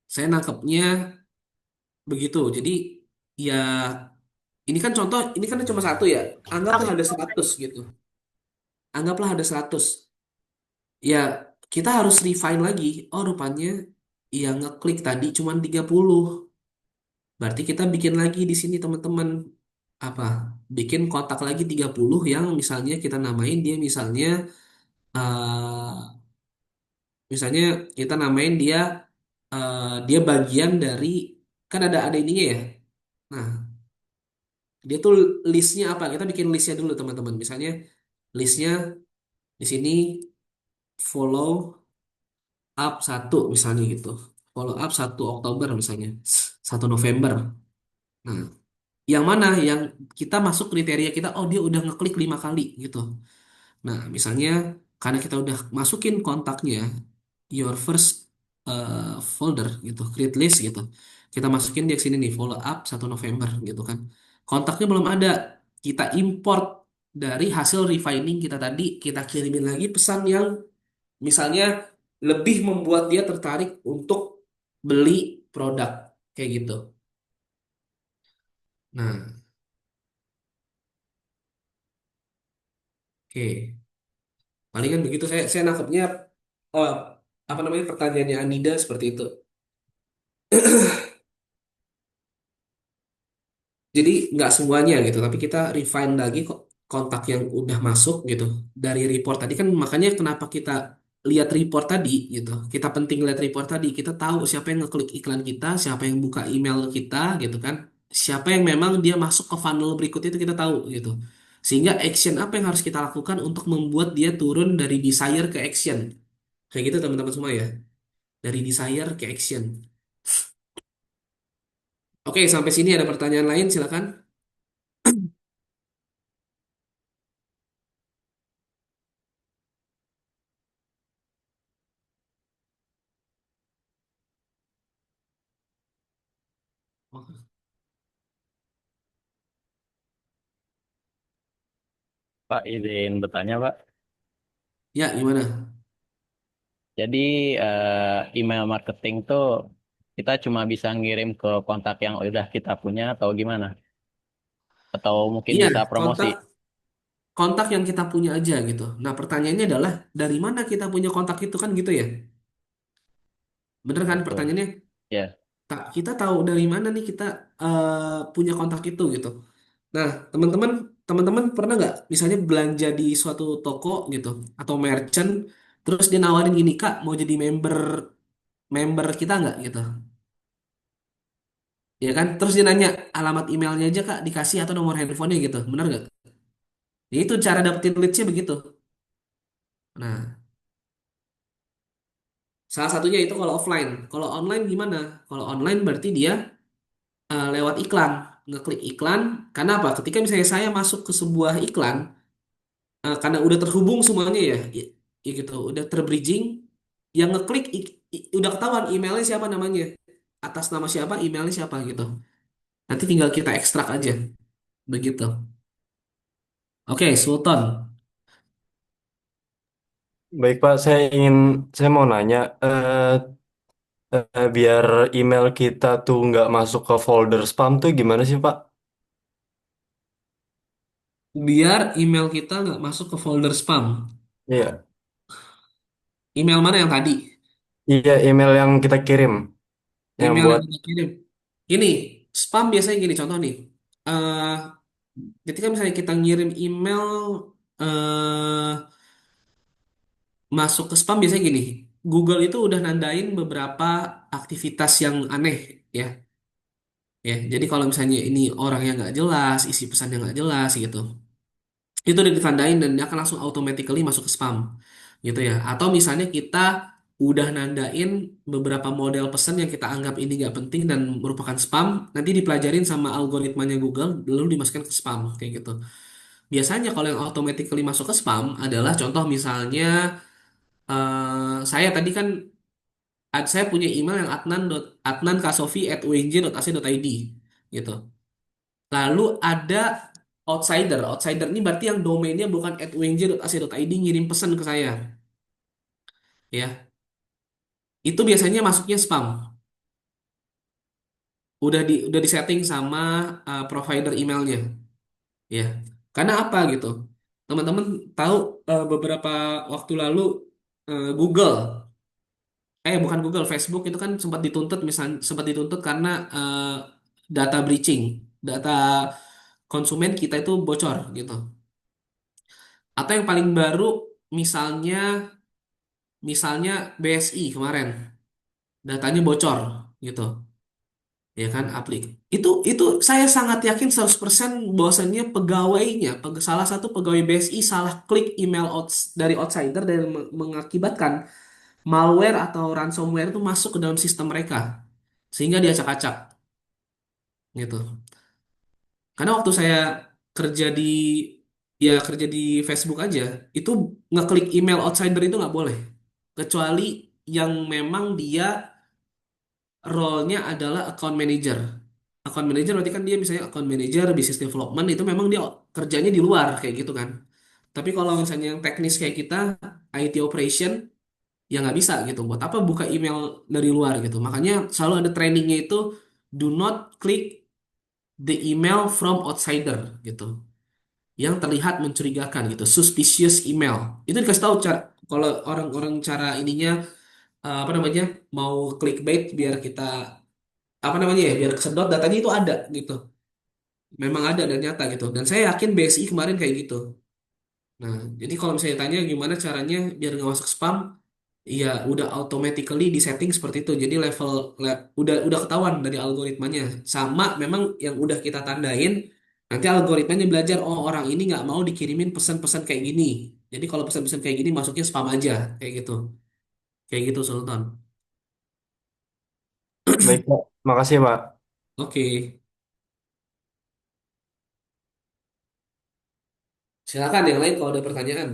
Saya nangkepnya begitu. Jadi ya ini kan contoh, ini kan cuma satu ya. Anggaplah Oke, ada 100 gitu. Anggaplah ada 100. Ya kita harus refine lagi. Oh rupanya yang ngeklik tadi cuma 30. Berarti kita bikin lagi di sini teman-teman apa? Bikin kotak lagi 30 yang misalnya kita namain dia misalnya kita namain dia dia bagian dari kan ada ininya ya. Nah, dia tuh listnya apa? Kita bikin listnya dulu teman-teman. Misalnya listnya di sini follow up 1 misalnya gitu. Follow up 1 Oktober misalnya. 1 November. Nah, yang mana yang kita masuk kriteria kita, oh dia udah ngeklik 5 kali gitu. Nah, misalnya karena kita udah masukin kontaknya, your first folder gitu, create list gitu. Kita masukin di sini nih, follow up 1 November gitu kan. Kontaknya belum ada. Kita import dari hasil refining kita tadi, kita kirimin lagi pesan yang misalnya lebih membuat dia tertarik untuk beli produk kayak gitu. Nah, oke. Palingan begitu saya nangkepnya oh, apa namanya pertanyaannya Anida seperti itu. Jadi nggak semuanya gitu, tapi kita refine lagi kok kontak yang udah masuk gitu dari report tadi kan makanya kenapa kita lihat report tadi gitu. Kita penting lihat report tadi, kita tahu siapa yang ngeklik iklan kita, siapa yang buka email kita gitu kan. Siapa yang memang dia masuk ke funnel berikutnya itu kita tahu gitu. Sehingga action apa yang harus kita lakukan untuk membuat dia turun dari desire ke action. Kayak gitu teman-teman semua ya. Dari desire ke action. Oke, sampai sini ada pertanyaan lain silakan. Pak, izin bertanya, Pak. Ya, gimana? Jadi email marketing tuh kita cuma bisa ngirim ke kontak yang udah kita punya atau gimana? Atau mungkin Iya, bisa promosi? kontak kontak yang kita punya aja gitu. Nah, pertanyaannya adalah dari mana kita punya kontak itu kan gitu ya? Bener kan Betul. pertanyaannya? Ya, Tak, kita tahu dari mana nih kita punya kontak itu gitu. Nah, teman-teman teman-teman pernah nggak misalnya belanja di suatu toko gitu atau merchant terus dia nawarin gini, "Kak, mau jadi member member kita nggak?" gitu. Ya kan? Terus dia nanya alamat emailnya aja Kak dikasih atau nomor handphonenya gitu. Bener nggak? Ya itu cara dapetin leadsnya begitu. Nah, salah satunya itu kalau offline. Kalau online gimana? Kalau online berarti dia lewat iklan, ngeklik iklan. Karena apa? Ketika misalnya saya masuk ke sebuah iklan, karena udah terhubung semuanya ya, ya gitu, udah terbridging, yang ngeklik udah ketahuan emailnya siapa namanya, atas nama siapa, emailnya siapa gitu. Nanti tinggal kita ekstrak aja, begitu. Oke, Sultan. Baik, Pak. Saya mau nanya, biar email kita tuh nggak masuk ke folder spam tuh gimana sih, Pak? Biar email kita nggak masuk ke folder spam. Iya, Email mana yang tadi? iya email yang kita kirim, yang Email buat yang kita kirim. Gini, spam biasanya gini contoh nih. eh Ketika misalnya kita ngirim email eh masuk ke spam biasanya gini. Google itu udah nandain beberapa aktivitas yang aneh ya. Ya, jadi kalau misalnya ini orang yang nggak jelas, isi pesan yang nggak jelas gitu. Itu udah ditandain dan dia akan langsung automatically masuk ke spam gitu ya. Atau misalnya kita udah nandain beberapa model pesan yang kita anggap ini nggak penting dan merupakan spam, nanti dipelajarin sama algoritmanya Google lalu dimasukkan ke spam kayak gitu. Biasanya kalau yang automatically masuk ke spam adalah contoh misalnya saya tadi kan saya punya email yang adnan.kasofi@unj.ac.id gitu. Lalu ada outsider. Outsider ini berarti yang domainnya bukan @unj.ac.id ngirim pesan ke saya. Ya, itu biasanya masuknya spam. Udah disetting sama provider emailnya. Ya, karena apa gitu? Teman-teman tahu beberapa waktu lalu Google, bukan Google, Facebook itu kan sempat dituntut karena data breaching, data konsumen kita itu bocor gitu. Atau yang paling baru misalnya misalnya BSI kemarin datanya bocor gitu ya kan itu saya sangat yakin 100% bahwasannya salah satu pegawai BSI salah klik email dari outsider dan mengakibatkan malware atau ransomware itu masuk ke dalam sistem mereka sehingga diacak-acak gitu karena waktu saya kerja di kerja di Facebook aja itu ngeklik email outsider itu nggak boleh kecuali yang memang dia role-nya adalah account manager. Account manager berarti kan dia misalnya account manager, business development itu memang dia kerjanya di luar kayak gitu kan. Tapi kalau misalnya yang teknis kayak kita, IT operation, ya nggak bisa gitu. Buat apa buka email dari luar gitu. Makanya selalu ada trainingnya itu do not click the email from outsider gitu. Yang terlihat mencurigakan gitu, suspicious email. Itu dikasih tahu cara kalau orang-orang cara ininya apa namanya mau clickbait biar kita apa namanya ya biar kesedot datanya itu ada gitu memang ada dan nyata gitu dan saya yakin BSI kemarin kayak gitu nah jadi kalau misalnya tanya gimana caranya biar nggak masuk spam ya udah automatically di setting seperti itu jadi udah ketahuan dari algoritmanya sama memang yang udah kita tandain nanti algoritmanya belajar oh orang ini nggak mau dikirimin pesan-pesan kayak gini jadi kalau pesan-pesan kayak gini masuknya spam aja kayak gitu Sultan. Baik, Pak. Makasih, Pak. Oke, silakan yang lain kalau ada pertanyaan.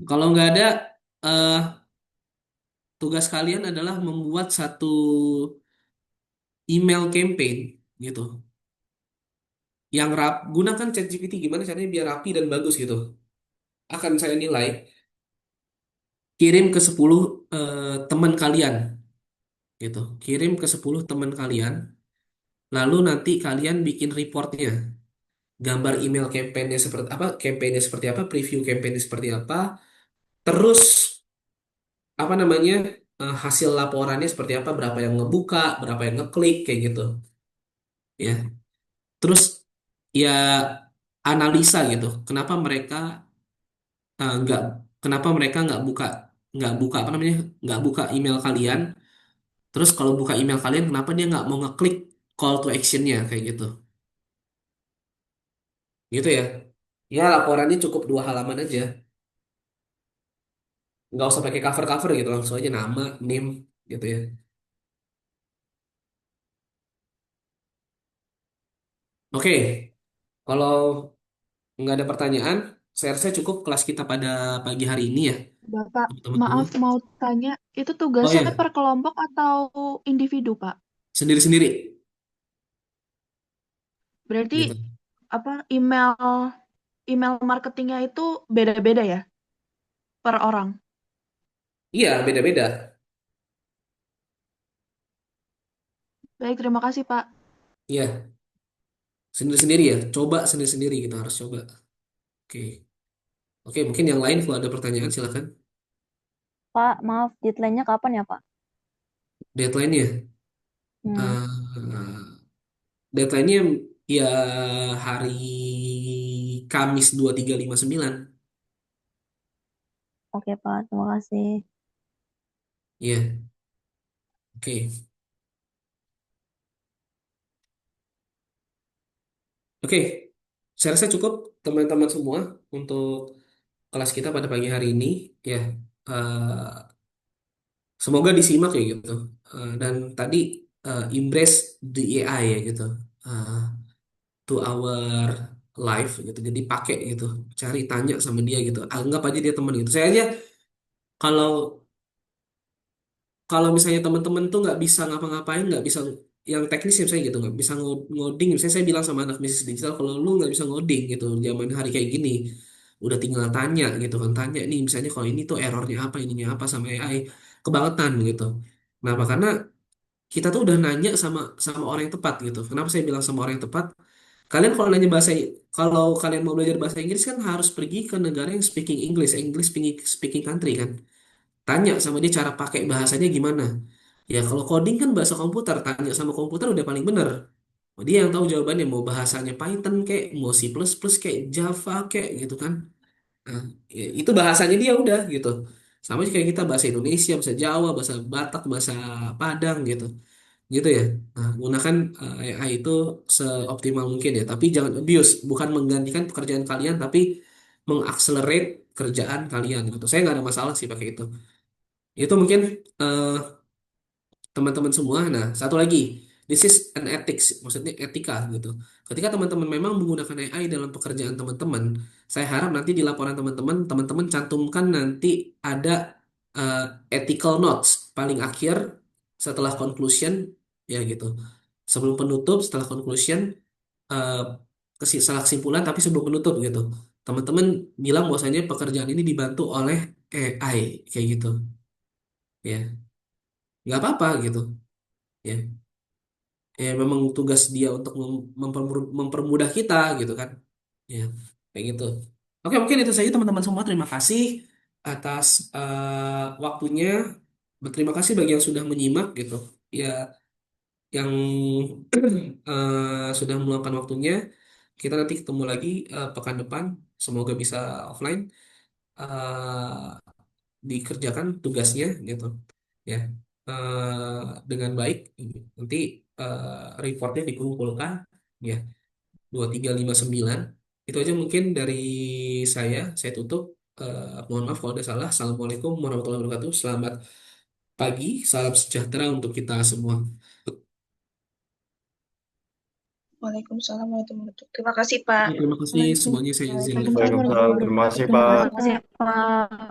Kalau nggak ada, eh, tugas kalian adalah membuat satu email campaign gitu. Gunakan ChatGPT gimana caranya biar rapi dan bagus gitu. Akan saya nilai, kirim ke 10 teman kalian gitu. Kirim ke 10 teman kalian, lalu nanti kalian bikin reportnya. Gambar email campaignnya seperti apa, preview campaignnya seperti apa, terus apa namanya, hasil laporannya seperti apa, berapa yang ngebuka, berapa yang ngeklik, kayak gitu. Ya, terus ya analisa gitu nggak kenapa mereka nggak buka apa namanya nggak buka email kalian terus kalau buka email kalian kenapa dia nggak mau ngeklik call to actionnya kayak gitu gitu ya ya laporannya cukup 2 halaman aja nggak usah pakai cover cover gitu langsung aja nama name gitu ya oke kalau nggak ada pertanyaan saya rasa cukup kelas kita pada pagi hari ini ya Bapak, teman-teman semua maaf mau tanya, itu oh tugasnya per ya kelompok atau individu, Pak? sendiri-sendiri Berarti gitu apa email email marketingnya itu beda-beda ya per orang? iya beda-beda. Baik, terima kasih, Pak. Iya, sendiri-sendiri ya. Coba sendiri-sendiri kita harus coba. Oke. Oke, mungkin yang lain kalau ada pertanyaan silakan. Pak, maaf, deadline-nya kapan ya, Pak? Deadline-nya. Hmm, eh deadline-nya ya hari Kamis 2359. oke, Pak. Terima kasih. Iya, oke. Oke, saya rasa cukup teman-teman semua untuk kelas kita pada pagi hari ini ya. Eh, Semoga disimak ya gitu. Dan tadi embrace the AI ya gitu. Eh, to our life gitu. Jadi pakai gitu. Cari tanya sama dia gitu. Anggap aja dia teman gitu. Saya aja kalau kalau misalnya teman-teman tuh nggak bisa ngapa-ngapain, nggak bisa yang teknis ya misalnya gitu, nggak bisa ngoding. Misalnya saya bilang sama anak bisnis digital, kalau lu nggak bisa ngoding gitu, zaman hari kayak gini, udah tinggal tanya gitu kan, tanya nih misalnya kalau ini tuh errornya apa, ininya apa sama AI, kebangetan gitu. Kenapa? Karena kita tuh udah nanya sama sama orang yang tepat gitu. Kenapa saya bilang sama orang yang tepat? Kalian kalau nanya bahasa, kalau kalian mau belajar bahasa Inggris kan harus pergi ke negara yang speaking English, English speaking country kan. Tanya sama dia cara pakai bahasanya gimana. Ya kalau coding kan bahasa komputer, tanya sama komputer udah paling bener. Dia yang tahu jawabannya, mau bahasanya Python kayak, mau C++ kayak, Java kayak gitu kan. Nah, itu bahasanya dia udah gitu. Sama kayak kita bahasa Indonesia, bahasa Jawa, bahasa Batak, bahasa Padang gitu. Gitu ya. Nah, gunakan AI itu seoptimal mungkin ya, tapi jangan abuse, bukan menggantikan pekerjaan kalian, tapi mengakselerate kerjaan kalian gitu. Saya nggak ada masalah sih pakai itu. Itu mungkin eh, teman-teman semua. Nah, satu lagi, this is an ethics, maksudnya etika gitu. Ketika teman-teman memang menggunakan AI dalam pekerjaan teman-teman, saya harap nanti di laporan teman-teman, teman-teman cantumkan nanti ada eh, ethical notes paling akhir setelah conclusion ya gitu. Sebelum penutup, setelah conclusion, eh, salah kesimpulan, tapi sebelum penutup gitu. Teman-teman bilang bahwasanya pekerjaan ini dibantu oleh AI kayak gitu, ya nggak apa-apa gitu. Ya, ya memang tugas dia untuk mempermudah kita gitu kan, ya kayak gitu. Oke, mungkin itu saja teman-teman semua. Terima kasih atas waktunya. Berterima kasih bagi yang sudah menyimak gitu ya, yang sudah meluangkan waktunya. Kita nanti ketemu lagi pekan depan, semoga bisa offline, eh, dikerjakan tugasnya gitu ya, dengan baik. Nanti reportnya dikumpulkan ya, 2359. Itu aja mungkin dari saya tutup. Mohon maaf kalau ada salah. Assalamualaikum warahmatullahi wabarakatuh. Selamat pagi, salam sejahtera untuk kita semua. Waalaikumsalam warahmatullahi wabarakatuh. Terima kasih, Pak. Terima kasih semuanya, saya izin live. Waalaikumsalam. Terima kasih, Terima Pak. kasih, Pak.